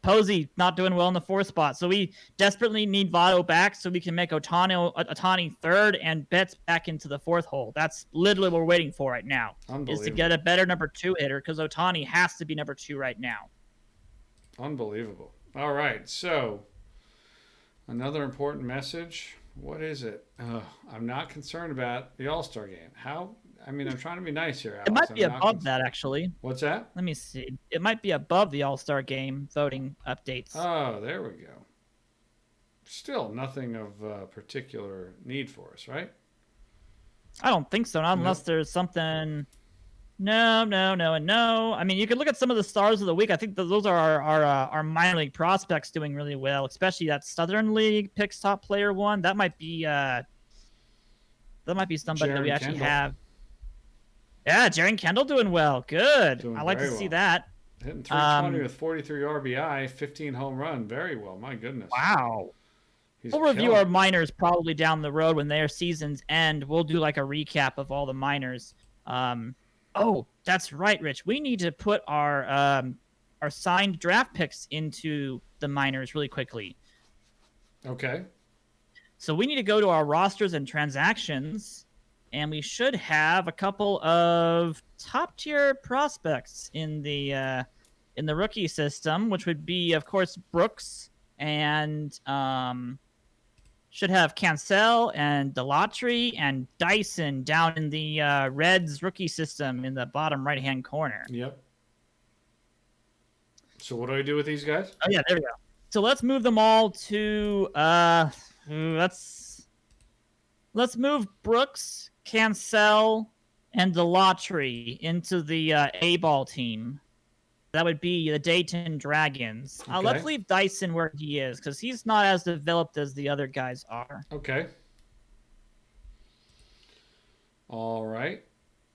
Posey not doing well in the 4th spot. So we desperately need Votto back so we can make Ohtani 3rd and Betts back into the 4th hole. That's literally what we're waiting for right now. Is to get a better number 2 hitter because Ohtani has to be number 2 right now. Unbelievable. All right. So another important message. What is it? I'm not concerned about the All-Star game. How? I mean, I'm trying to be nice here, It Alex. might I'm be not. above that, actually. What's that? Let me see. It might be above the All-Star game voting updates. Oh, there we go. Still nothing of particular need for us, right? I don't think so, not unless Nope. there's something. No, no, no, and no. I mean, you could look at some of the stars of the week. I think those are our minor league prospects doing really well, especially that Southern League picks top player one. That might be somebody that we Jaron actually Kendall have. Yeah, Jaren Kendall doing well. Good. doing I like to very see well. that. Hitting 320 with 43 RBI, 15 home run. Very well. My goodness. Wow. He's We'll review killing our it. minors probably down the road when their seasons end. We'll do like a recap of all the minors. Oh, that's right, Rich. We need to put our signed draft picks into the minors really quickly. Okay. So we need to go to our rosters and transactions, and we should have a couple of top tier prospects in the rookie system, which would be, of course, Brooks and should have Cancel and Delatry and Dyson down in the Reds rookie system in the bottom right hand corner. Yep. So what do I do with these guys? Oh yeah, there we go. So let's move them all to let's move Brooks, Cancel, and Delatry into the A-ball team. That would be the Dayton Dragons. Okay. Let's leave Dyson where he is because he's not as developed as the other guys are. Okay. All right.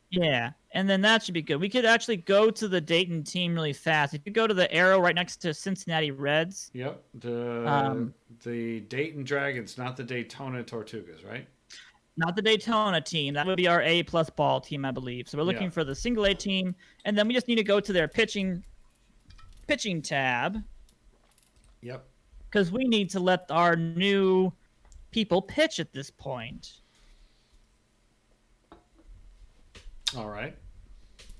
Yeah, and then that should be good. We could actually go to the Dayton team really fast. If you go to the arrow right next to Cincinnati Reds. Yep. The Dayton Dragons, not the Daytona Tortugas, right? Not the Daytona team. That would be our A+ ball team, I believe. So we're looking for the single A team, and then we just need to go to their pitching tab. Yep. Because we need to let our new people pitch at this point. All right.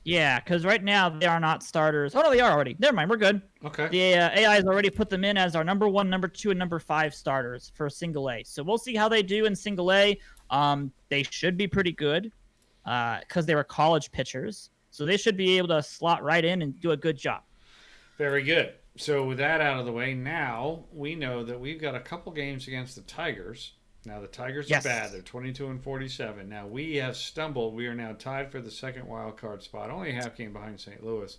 Yeah, because right now they are not starters. Oh, no, they are already. Never mind, we're good. Okay. The AI has already put them in as our number 1, number 2, and number 5 starters for single A. So we'll see how they do in single A. They should be pretty good because they were college pitchers. So they should be able to slot right in and do a good job. Very good. So with that out of the way, now we know that we've got a couple games against the Tigers. Now the Tigers are bad. They're 22-47. Now we have stumbled. We are now tied for the second wild card spot, only a half game behind St. Louis,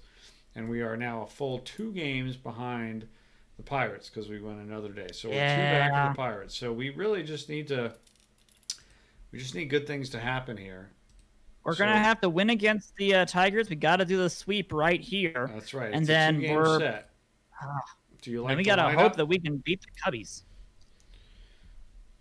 and we are now a full 2 games behind the Pirates because we went another day. So we're 2 back of the Pirates. So we really just need good things to happen here. We're gonna have to win against the Tigers. We got to do the sweep right here. That's right. And it's then a 2-game we're set. Do you like? And we the gotta lineup? hope that we can beat the Cubbies.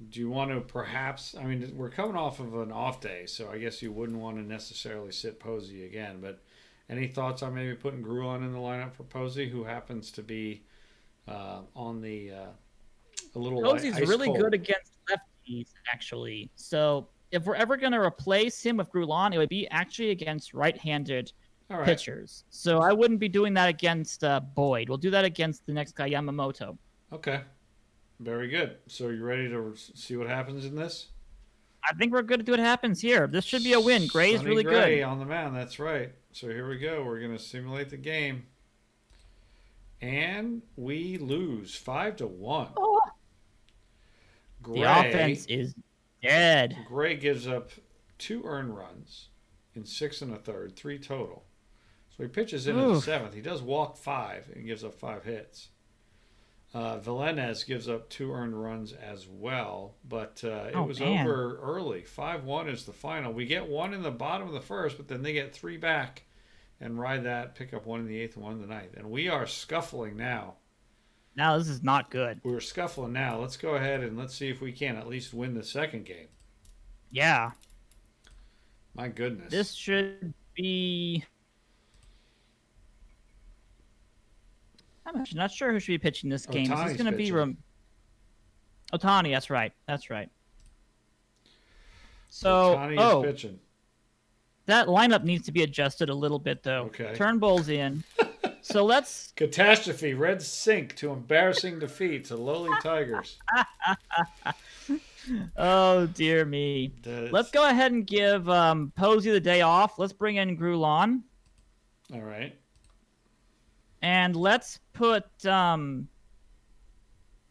Do you want to perhaps? I mean, we're coming off of an off day, so I guess you wouldn't want to necessarily sit Posey again. But any thoughts on maybe putting Grulon in the lineup for Posey, who happens to be on the a little Posey's ice really cold. good against lefties, actually. So if we're ever gonna replace him with Grulon, it would be actually against right-handed pitchers. So I wouldn't be doing that against Boyd. We'll do that against the next guy, Yamamoto. Okay. Very good. So you ready to see what happens in this? I think we're good to do what happens here. This should be a win. Gray's Sonny really Gray good. on the mound. That's right. So here we go. We're going to simulate the game. And we lose 5-1. Oh. Gray, The offense is dead. Gray gives up 2 earned runs in 6 1/3, 3 total. So he pitches in the 7th. He does walk 5 and gives up 5 hits. Villeneuve gives up 2 earned runs as well, but it was over early. 5-1 is the final. We get 1 in the bottom of the first, but then they get 3 back and ride that, pick up 1 in the 8th and 1 in the 9th. And we are scuffling now. Now this is not good. We're scuffling now. Let's go ahead and let's see if we can at least win the second game. Yeah. My goodness. This should be... I'm actually not sure who should be pitching this game. Ohtani's This is going to be Ohtani. That's right. That's right. So, Ohtani is pitching. That lineup needs to be adjusted a little bit, though. Okay. Turnbull's in. So let's. Catastrophe. Reds sink to embarrassing defeat to lowly Tigers. Oh dear me. Let's go ahead and give Posey the day off. Let's bring in Grulon. All right. And let's put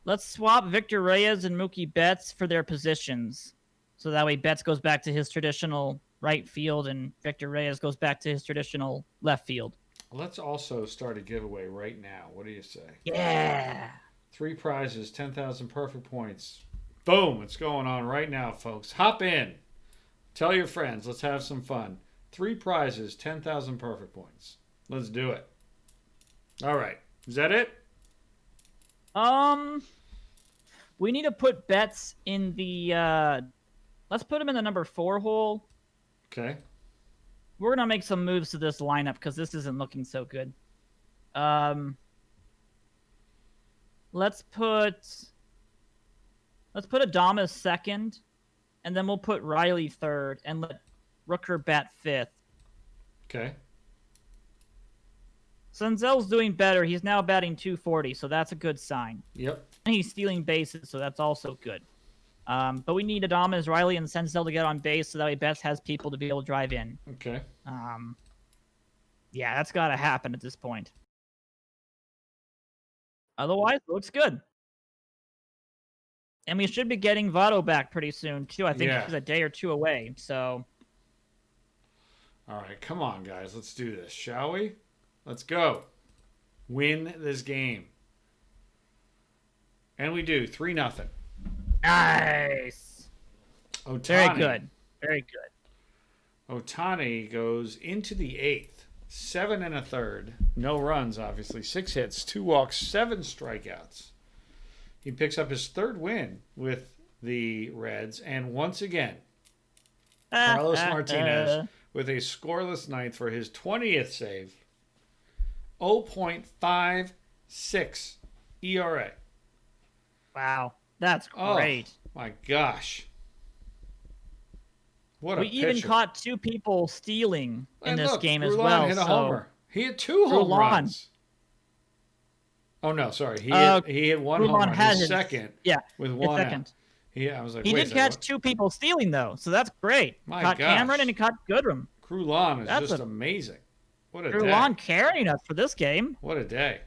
let's swap Victor Reyes and Mookie Betts for their positions. So that way Betts goes back to his traditional right field and Victor Reyes goes back to his traditional left field. Let's also start a giveaway right now. What do you say? Yeah. 3 prizes, 10,000 perfect points. Boom. It's going on right now, folks. Hop in. Tell your friends. Let's have some fun. 3 prizes, 10,000 perfect points. Let's do it. All right. Is that it? We need to put Betts in the let's put him in the number 4 hole. Okay. We're gonna make some moves to this lineup because this isn't looking so good. Let's put Adamas second, and then we'll put Riley third, and let Rooker bat 5th. Okay. Senzel's doing better. He's now batting 240, so that's a good sign. Yep. And he's stealing bases, so that's also good. But we need Adamas, Riley, and Senzel to get on base so that way Betts has people to be able to drive in. Okay. Yeah, that's got to happen at this point. Otherwise, it looks good. And we should be getting Votto back pretty soon, too. I think he's a day or 2 away, so... All right, come on, guys. Let's do this, shall we? Let's go. Win this game. And we do. 3-0. Nice. Ohtani. Very good. Very good. Ohtani goes into the 8th. 7 1/3. No runs, obviously. 6 hits, 2 walks, 7 strikeouts. He picks up his 3rd win with the Reds. And once again, Carlos Martinez with a scoreless 9th for his 20th save. 0.56 ERA. Wow. That's great. Oh, my gosh. What a We even pitcher. caught 2 people stealing in this game as Grulon well. hit a homer. He had 2 home runs. Oh, no, sorry. He hit 1 home run. His second with 1 out. I was like, he did catch 2 people stealing, though, so that's great. My caught gosh. Cameron and he caught Goodrum. Grulon is just amazing. What a Grulon day. carrying us for this game. What a day.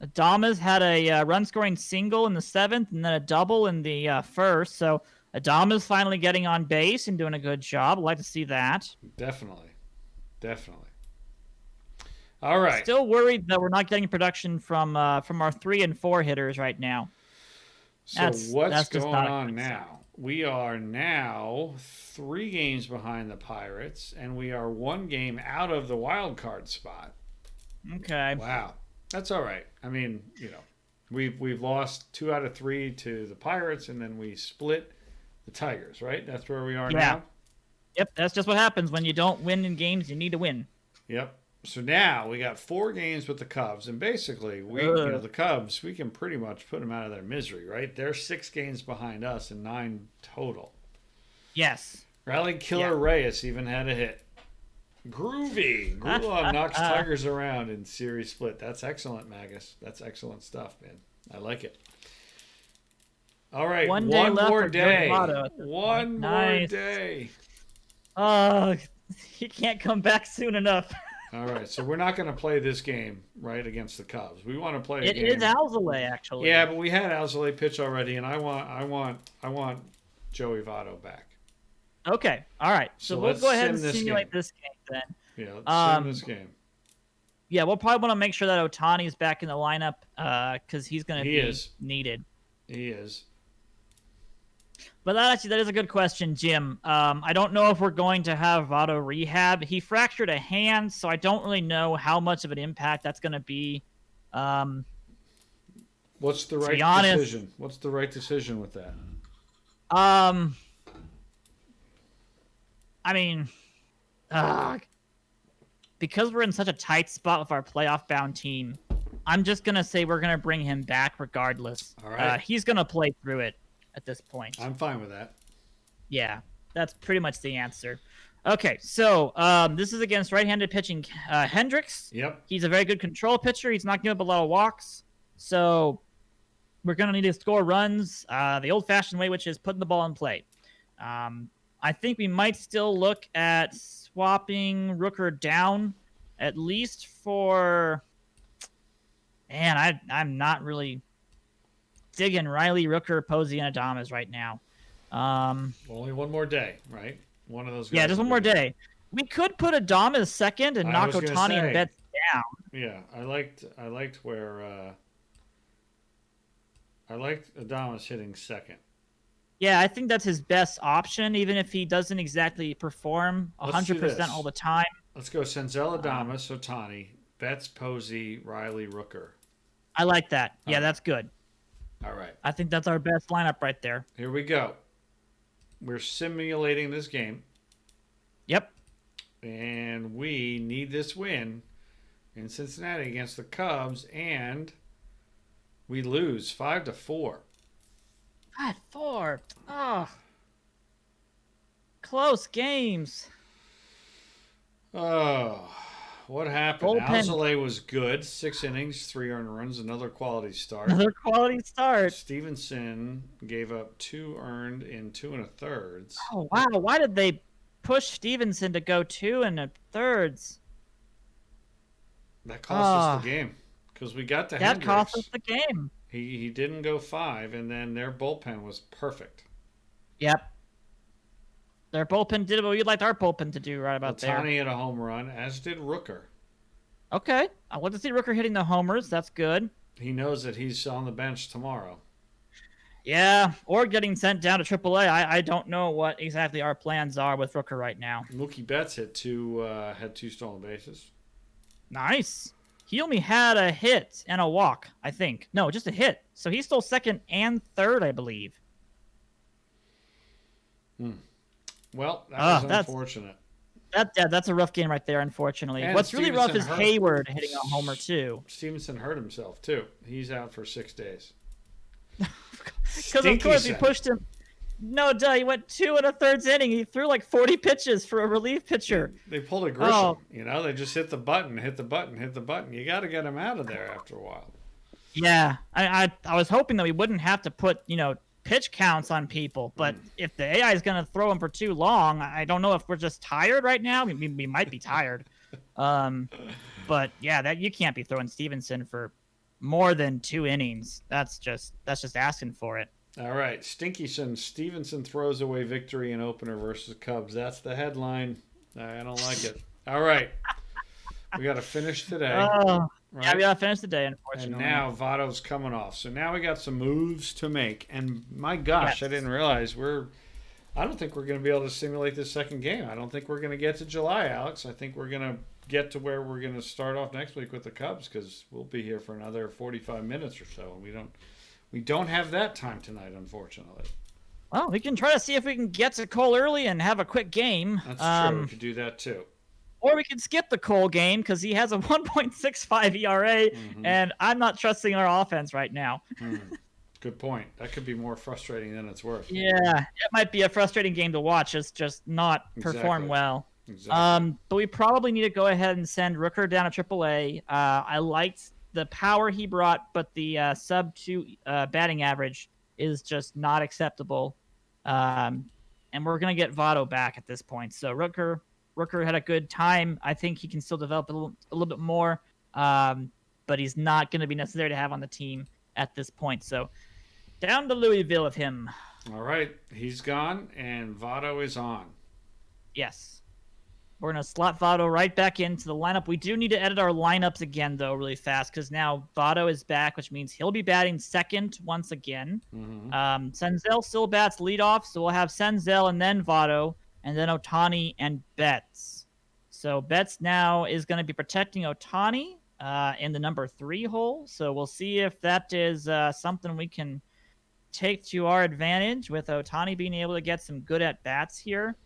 Adamas had a run-scoring single in the 7th and then a double in the 1st, so Adamas finally getting on base and doing a good job. I'd like to see that. Definitely. All right. Still worried that we're not getting production from our 3 and 4 hitters right now. So what's going on now? We are now 3 games behind the Pirates, and we are 1 game out of the wild card spot. Okay. Wow. That's all right. I mean, we've lost 2 out of 3 to the Pirates, and then we split the Tigers, right? That's where we are now? Yep, that's just what happens when you don't win in games you need to win. Yep. So now we got 4 games with the Cubs, and basically the Cubs, we can pretty much put them out of their misery, right? They're 6 games behind us and 9 total. Yes. Rally Killer Reyes even had a hit. Groovy. Grulon knocks Tigers around in series split. That's excellent, Magus. That's excellent stuff, man. I like it. All right, one more day. One more day. Oh, he can't come back soon enough. All right, so we're not going to play this game, right, against the Cubs. We want to play a game. It is Alzolay, actually. Yeah, but we had Alzolay pitch already, and I want Joey Votto back. Okay, all right. So we'll go ahead and simulate this game then. Yeah, let's sim this game. Yeah, we'll probably want to make sure that Ohtani's back in the lineup because he's going to be needed. He is. But that is a good question, Jim. I don't know if we're going to have Votto rehab. He fractured a hand, so I don't really know how much of an impact that's going to be. What's the right decision? What's the right decision with that? I mean, because we're in such a tight spot with our playoff-bound team, I'm just going to say we're going to bring him back regardless. All right. He's going to play through it at this point. I'm fine with that. Yeah, that's pretty much the answer. Okay, so this is against right-handed pitching Hendricks. Yep. He's a very good control pitcher. He's not giving up a lot of walks. So we're going to need to score runs the old-fashioned way, which is putting the ball in play. I think we might still look at swapping Rooker down, at least for... Man, I'm not really digging Riley, Rooker, Posey, and Adames right now. Only one more day, right? One of those guys. Yeah, just one more day. We could put Adames second and knock Ohtani and Betts down. Yeah, I liked where I liked Adames hitting second. Yeah, I think that's his best option, even if he doesn't exactly perform 100% all the time. Let's go Senzel, Adames, Ohtani, Betts, Posey, Riley, Rooker. I like that. Yeah, that's good. All right. I think that's our best lineup right there. Here we go. We're simulating this game. Yep. And we need this win in Cincinnati against the Cubs, and we lose 5-4. 5-4. Oh. Close games. Oh, what happened? Bullpen. Alzolay was good. 6 innings, 3 earned runs, another quality start. Another quality start. Stevenson gave up 2 earned in 2 1/3. Oh, wow. Why did they push Stevenson to go 2 1/3? That cost us the game because we got to That Hendricks. cost us the game. He didn't go 5, and then their bullpen was perfect. Yep. Their bullpen did what we'd like our bullpen to do right about there. Ohtani hit a home run, as did Rooker. Okay. I want to see Rooker hitting the homers. That's good. He knows that he's on the bench tomorrow. Yeah, or getting sent down to AAA. I don't know what exactly our plans are with Rooker right now. Mookie Betts had two stolen bases. Nice. He only had a hit and a walk, I think. No, just a hit. So he stole second and third, I believe. Well, that was unfortunate. That's a rough game right there, unfortunately. And What's really rough is hurt. Hayward hitting a homer, too. Stevenson hurt himself, too. He's out for 6 days. Because, of course, we pushed him. No, duh. He went 2 1/3 inning. He threw like 40 pitches for a relief pitcher. They pulled a Grisham. They just hit the button, hit the button, hit the button. You got to get him out of there after a while. Yeah. I was hoping that we wouldn't have to put, pitch counts on people. But if the AI is going to throw him for too long, I don't know if we're just tired right now. We might be tired. But, yeah, that you can't be throwing Stevenson for more than 2 innings. That's just asking for it. All right, Stevenson throws away victory in opener versus Cubs. That's the headline. I don't like it. All right, we got to finish today. Right? Yeah, we got to finish today, And unfortunately. now Votto's coming off. So now we got some moves to make. And my gosh, yes. I didn't realize I don't think we're going to be able to simulate this second game. I don't think we're going to get to July, Alex. I think we're going to get to where we're going to start off next week with the Cubs because we'll be here for another 45 minutes or so. And we don't have that time tonight, unfortunately. Well, we can try to see if we can get to Cole early and have a quick game. That's true. We could do that too. Or we could skip the Cole game because he has a 1.65 ERA, and I'm not trusting our offense right now. Good point. That could be more frustrating than it's worth. Yeah, it might be a frustrating game to watch. It's just not perform well. Exactly. But we probably need to go ahead and send Rooker down to AAA. I liked the power he brought, but the sub-2 batting average is just not acceptable. And we're going to get Votto back at this point. So Rooker had a good time. I think he can still develop a little bit more, but he's not going to be necessary to have on the team at this point. So down to Louisville with him. All right. He's gone, and Votto is on. Yes. We're going to slot Votto right back into the lineup. We do need to edit our lineups again, though, really fast, because now Votto is back, which means he'll be batting second once again. Senzel still bats leadoff, so we'll have Senzel and then Votto, and then Ohtani and Betts. So Betts now is going to be protecting Ohtani in the number 3 hole. So we'll see if that is something we can take to our advantage with Ohtani being able to get some good at-bats here.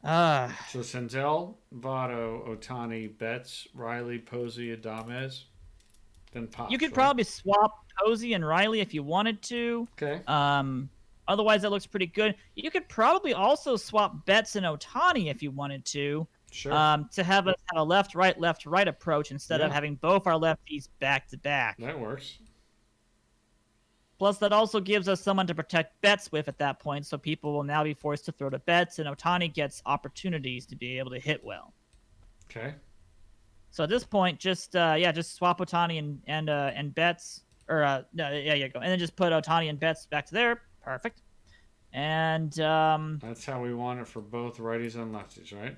So Senzel, Votto, Ohtani, Betts, Riley, Posey, Adames, then Pop. You could probably swap Posey and Riley if you wanted to. Okay. Otherwise, that looks pretty good. You could probably also swap Betts and Otani if you wanted Sure. to have a left right approach instead of Yeah. having both our lefties back to back. That works. Plus, that also gives us someone to protect Betts with at that point, so people will now be forced to throw to Betts, and Otani gets opportunities to be able to hit well. Okay. So at this point, just swap Otani and Betts, or no, yeah, go, and then just put Otani and Betts back to there. Perfect. And that's how we want it for both righties and lefties, right?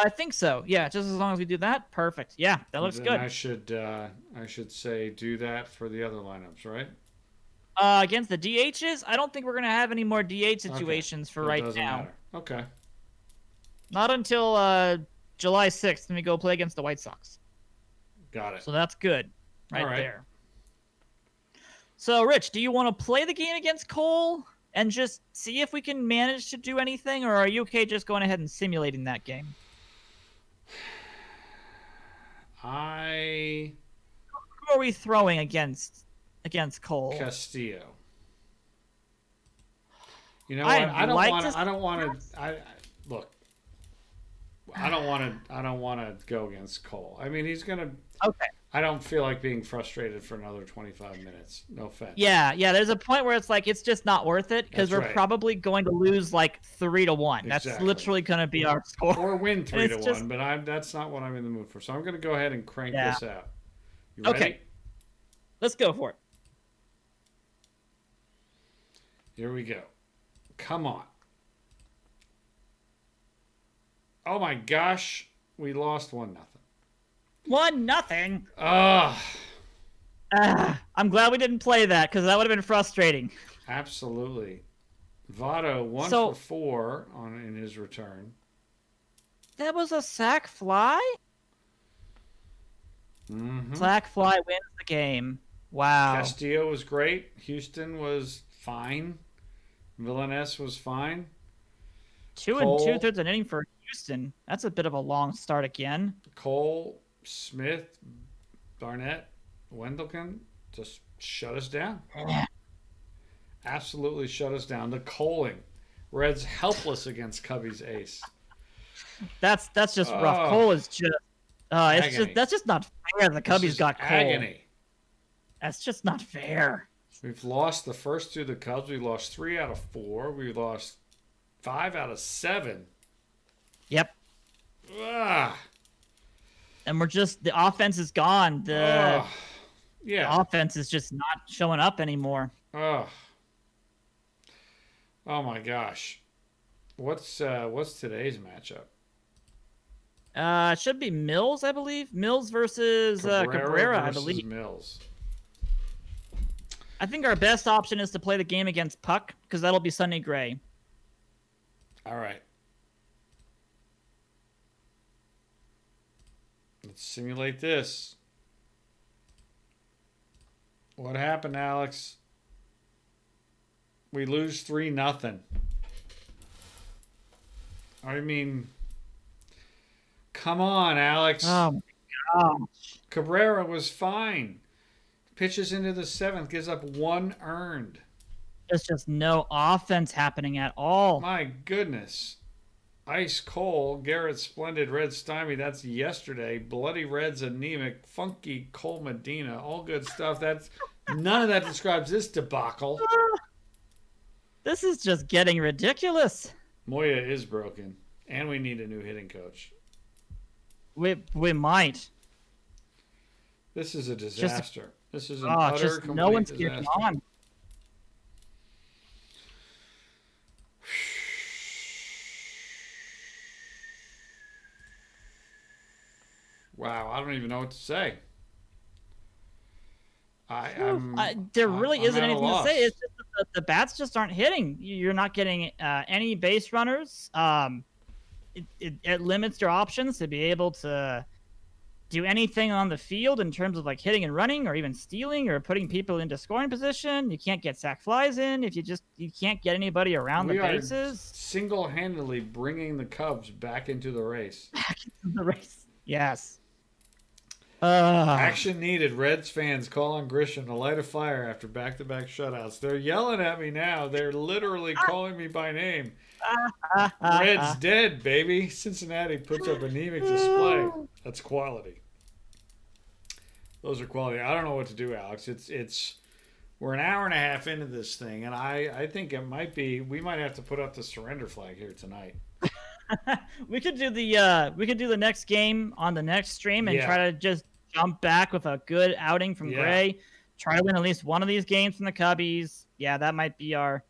I think so. Yeah, just as long as we do that, perfect. Yeah, that looks good. I should say do that for the other lineups, right? Against the DHs, I don't think we're gonna have any more DH situations for right now. Matter. Okay. Not until July 6th when we go play against the White Sox. Got it. So that's good, right right there. So, Rich, do you want to play the game against Cole and just see if we can manage to do anything, or are you okay just going ahead and simulating that game? Who are we throwing against Cole? Castillo. You know what? I don't want to. Look. I don't want to go against Cole. I mean, he's gonna. Okay. I don't feel like being frustrated for another 25 minutes. No offense. Yeah. There's a point where it's like it's just not worth it because we're probably going to lose like 3-1. That's literally going to be our score. Or win 3-1, but that's not what I'm in the mood for. So I'm going to go ahead and crank this out. You ready? Okay. Let's go for it. Here we go. Come on. Oh my gosh, we lost 1-0. 1-0. I'm glad we didn't play that because that would have been frustrating. Absolutely. Votto 1 for 4 in his return. That was a sac fly? Mm-hmm. Sac fly wins the game. Wow. Castillo was great. Houston was fine. Villaness was fine. 2 2/3 an inning for Houston. That's a bit of a long start again. Cole, Smith, Barnett, Wendelken just shut us down. Absolutely shut us down. The Coling. Reds helpless against Cubbies ace. That's just rough. Cole is just that's just not fair. The Cubbies got Cole. Agony. That's just not fair. We've lost the first 2 of the Cubs. We lost 3 out of 4. We lost 5 out of 7. Yep. Ah. And the offense is gone. The offense is just not showing up anymore. Oh my gosh. What's today's matchup? It should be Mills, I believe. Mills versus Cabrera, I believe. Mills. I think our best option is to play the game against Puck because that'll be Sonny Gray. All right. Let's simulate this. What happened, Alex? We lose 3-0. I mean, come on, Alex. Oh my gosh. Cabrera was fine. Pitches into the 7th, gives up 1 earned. There's just no offense happening at all. My goodness. Ice Cole, Garrett Splendid, Red Stymie, that's yesterday. Bloody Reds anemic, funky Cole Medina, all good stuff. None of that describes this debacle. This is just getting ridiculous. Moya is broken, and we need a new hitting coach. We might. This is a disaster. This is an utter complete no one's disaster. getting on. Wow, I don't even know what to say. There really isn't anything to say. It's just that the bats just aren't hitting. You're not getting any base runners. It limits your options to be able to do anything on the field in terms of like hitting and running or even stealing or putting people into scoring position. You can't get sac flies in if you can't get anybody around the bases. We are single-handedly bringing the Cubs back into the race. Back into the race. Yes. Action needed. Reds fans call on Grisham to light a fire after back-to-back shutouts. They're yelling at me now. They're literally calling me by name. Reds dead, baby. Cincinnati puts up anemic display. That's quality. Those are quality. I don't know what to do, Alex. It's we're an hour and a half into this thing, and I think it might be we might have to put up the surrender flag here tonight. We could do the next game on the next stream and try to just jump back with a good outing from Gray. Try to win at least one of these games from the Cubbies. Yeah, that might be our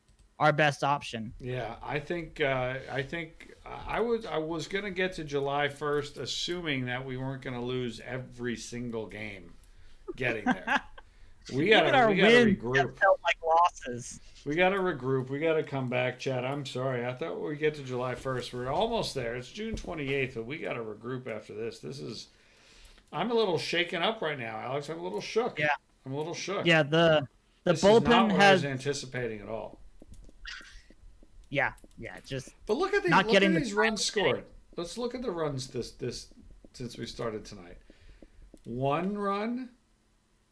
best option. Yeah, I think I was gonna get to July 1st, assuming that we weren't gonna lose every single game getting there. We gotta regroup. Felt like losses. We gotta regroup. We gotta come back, Chad. I'm sorry. I thought we get to July 1st. We're almost there. It's June 28th, but we gotta regroup after this. I'm a little shaken up right now, Alex. I'm a little shook. Yeah, I'm a little shook. Yeah, the this bullpen is not what I was has anticipating at all. Yeah, just. But look at these runs scored. Let's look at the runs this since we started tonight. 1 run,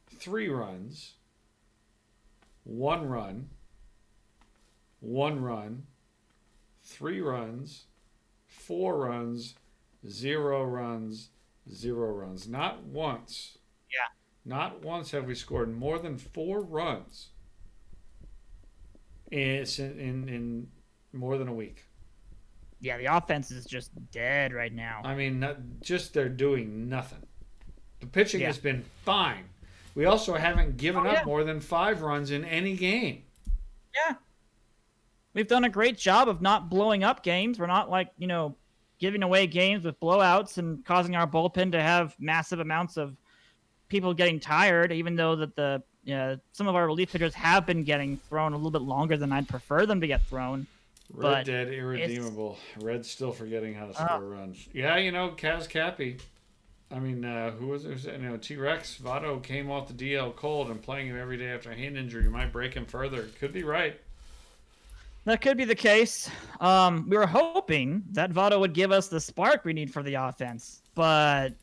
3 runs, 1 run, 1 run, 3 runs, 4 runs, 0 runs, 0 runs. Not once. Yeah. Not once have we scored more than 4 runs in more than a week. Yeah, the offense is just dead right now. I mean, they're doing nothing. The pitching has been fine. We also haven't given up more than 5 runs in any game. Yeah. We've done a great job of not blowing up games. We're not giving away games with blowouts and causing our bullpen to have massive amounts of people getting tired, even though that some of our relief pitchers have been getting thrown a little bit longer than I'd prefer them to get thrown. Red dead, irredeemable. Red's still forgetting how to score runs. Yeah, Kaz Cappy. I mean, who was it? T-Rex Votto came off the DL cold, and playing him every day after a hand injury might break him further. Could be right. That could be the case. We were hoping that Votto would give us the spark we need for the offense, but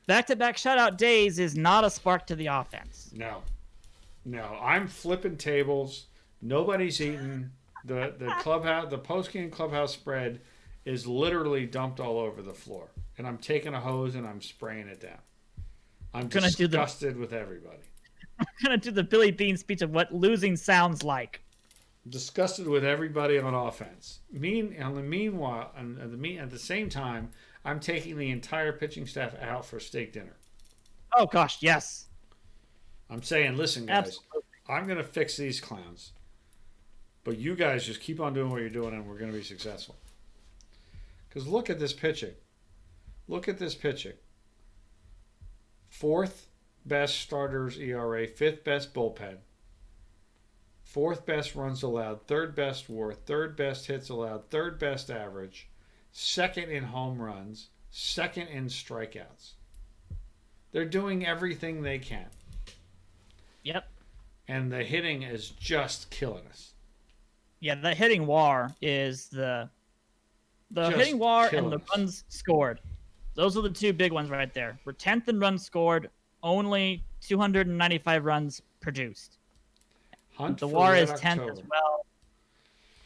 back-to-back shutout days is not a spark to the offense. No. I'm flipping tables. Nobody's eating. The clubhouse, the post-game clubhouse spread is literally dumped all over the floor. And I'm taking a hose and I'm spraying it down. I'm disgusted with everybody. I'm going to do the Billy Bean speech of what losing sounds like. Disgusted with everybody on offense. At the same time, I'm taking the entire pitching staff out for steak dinner. Oh, gosh, yes. I'm saying, listen, guys, Absolutely. I'm going to fix these clowns. But you guys just keep on doing what you're doing and we're going to be successful. Because look at this pitching. Look at this pitching. 4th best starters ERA, 5th best bullpen, 4th best runs allowed, 3rd best WAR, 3rd best hits allowed, 3rd best average, 2nd in home runs, 2nd in strikeouts. They're doing everything they can. Yep. And the hitting is just killing us. Yeah, the hitting WAR is the hitting WAR and the runs scored. Those are the 2 big ones right there. We're 10th in runs scored, only 295 runs produced. The WAR is 10th as well.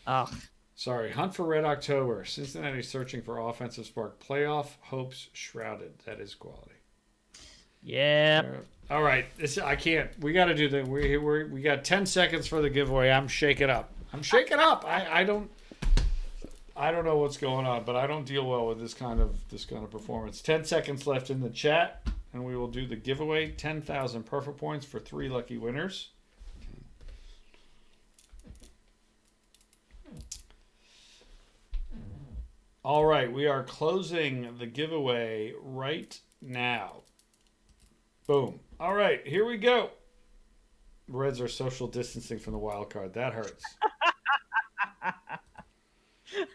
Ugh. Sorry, Hunt for Red October. Cincinnati searching for offensive spark. Playoff hopes shrouded. That is quality. Yeah. All right. I can't. We got to do the. We got 10 seconds for the giveaway. I'm shaking up. I don't know what's going on, but I don't deal well with this kind of performance. 10 seconds left in the chat, and we will do the giveaway. 10,000 perfect points for 3 lucky winners. All right, we are closing the giveaway right now. Boom. All right, here we go. Reds are social distancing from the wild card. That hurts.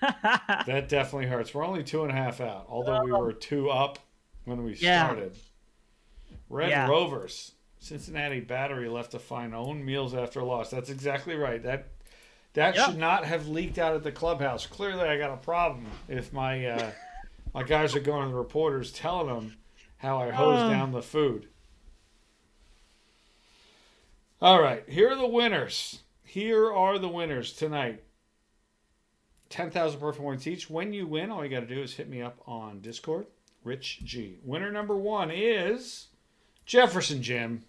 That definitely hurts. We're only 2.5 out, although we were 2 up when we started. Red Rovers. Cincinnati Battery left to find own meals after a loss. That's exactly right. That should not have leaked out at the clubhouse. Clearly, I got a problem if my my guys are going to the reporters telling them how I hose down the food. All right, here are the winners. Here are the winners tonight. 10,000 perfect points each. When you win, all you got to do is hit me up on Discord. Rich G. Winner number 1 is Jefferson Jim.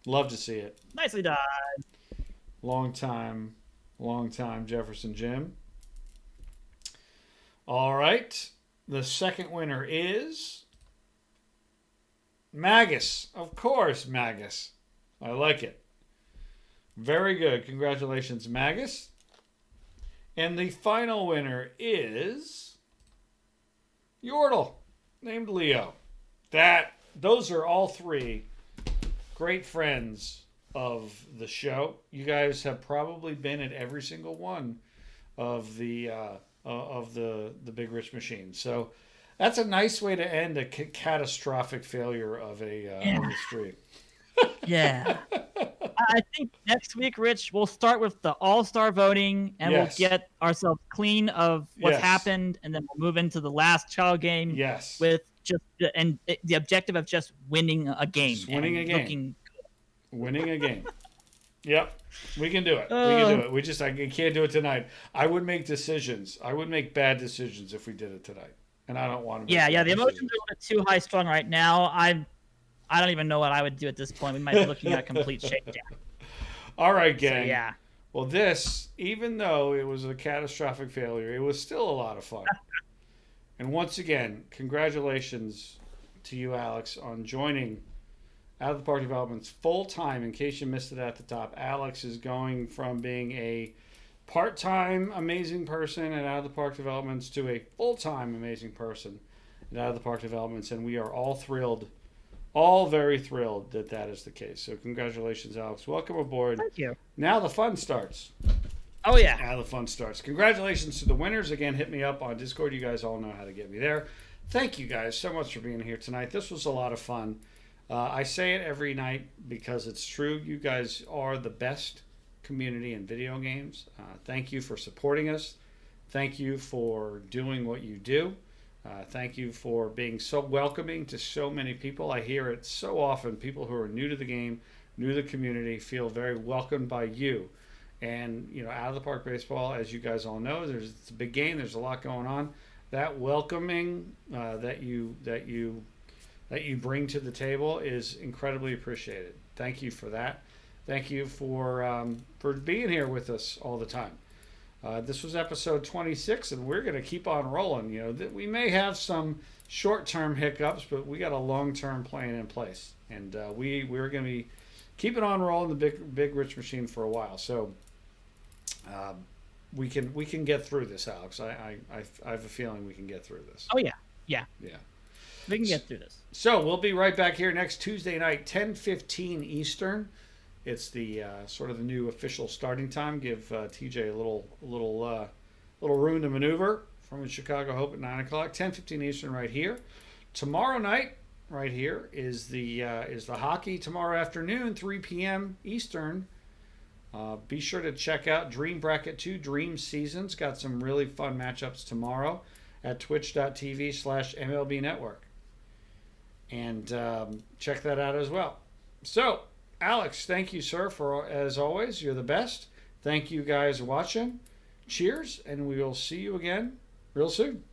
Love to see it. Nicely done. Long time Jefferson Jim. All right. The second winner is Magus. Of course, Magus. I like it. Very good. Congratulations, Magus. And the final winner is Yordle, named Leo. Those are all 3 great friends of the show. You guys have probably been at every single one of the Big Rich Machine. So that's a nice way to end a catastrophic failure of a stream. Yeah. I think next week, Rich, we'll start with the all-star voting, and we'll get ourselves clean of what's happened, and then we'll move into the last child game. Yes. With the objective of just winning a game. Just winning a game. Winning a game. Yep. We can do it. We can do it. I can't do it tonight. I would make decisions. I would make bad decisions if we did it tonight. And I don't want to. The emotions are a bit too high strung right now. I don't even know what I would do at this point. We might be looking at a complete shakedown. All right, gang. So, yeah. Well, this, even though it was a catastrophic failure, it was still a lot of fun. And once again, congratulations to you, Alex, on joining Out of the Park Developments full-time. In case you missed it at the top, Alex is going from being a part-time amazing person at Out of the Park Developments to a full-time amazing person at Out of the Park Developments, and we are all thrilled. All very thrilled that is the case. So congratulations, Alex. Welcome aboard. Thank you. Now the fun starts. Oh, yeah. Now the fun starts. Congratulations to the winners. Again, hit me up on Discord. You guys all know how to get me there. Thank you guys so much for being here tonight. This was a lot of fun. I say it every night because it's true. You guys are the best community in video games. Thank you for supporting us. Thank you for doing what you do. Thank you for being so welcoming to so many people. I hear it so often. People who are new to the game, new to the community, feel very welcomed by you. And, Out of the Park Baseball, as you guys all know, it's a big game. There's a lot going on. That welcoming that you bring to the table is incredibly appreciated. Thank you for that. Thank you for being here with us all the time. This was episode 26, and we're going to keep on rolling. We may have some short-term hiccups, but we got a long-term plan in place, and we're going to be keeping on rolling the big Rich Machine for a while. So we can get through this, Alex. I have a feeling we can get through this. Oh yeah. We can get through this. So we'll be right back here next Tuesday night, 10:15 Eastern. It's the sort of the new official starting time. Give TJ a little room to maneuver from Chicago Hope at 9 o'clock, 10:15 Eastern, right here. Tomorrow night, right here, is the hockey. Tomorrow afternoon, 3 p.m. Eastern. Be sure to check out Dream Bracket 2 Dream Seasons. Got some really fun matchups tomorrow at twitch.tv/MLB Network. And check that out as well. So, Alex, thank you, sir, for as always. You're the best. Thank you guys watching. Cheers, and we will see you again real soon.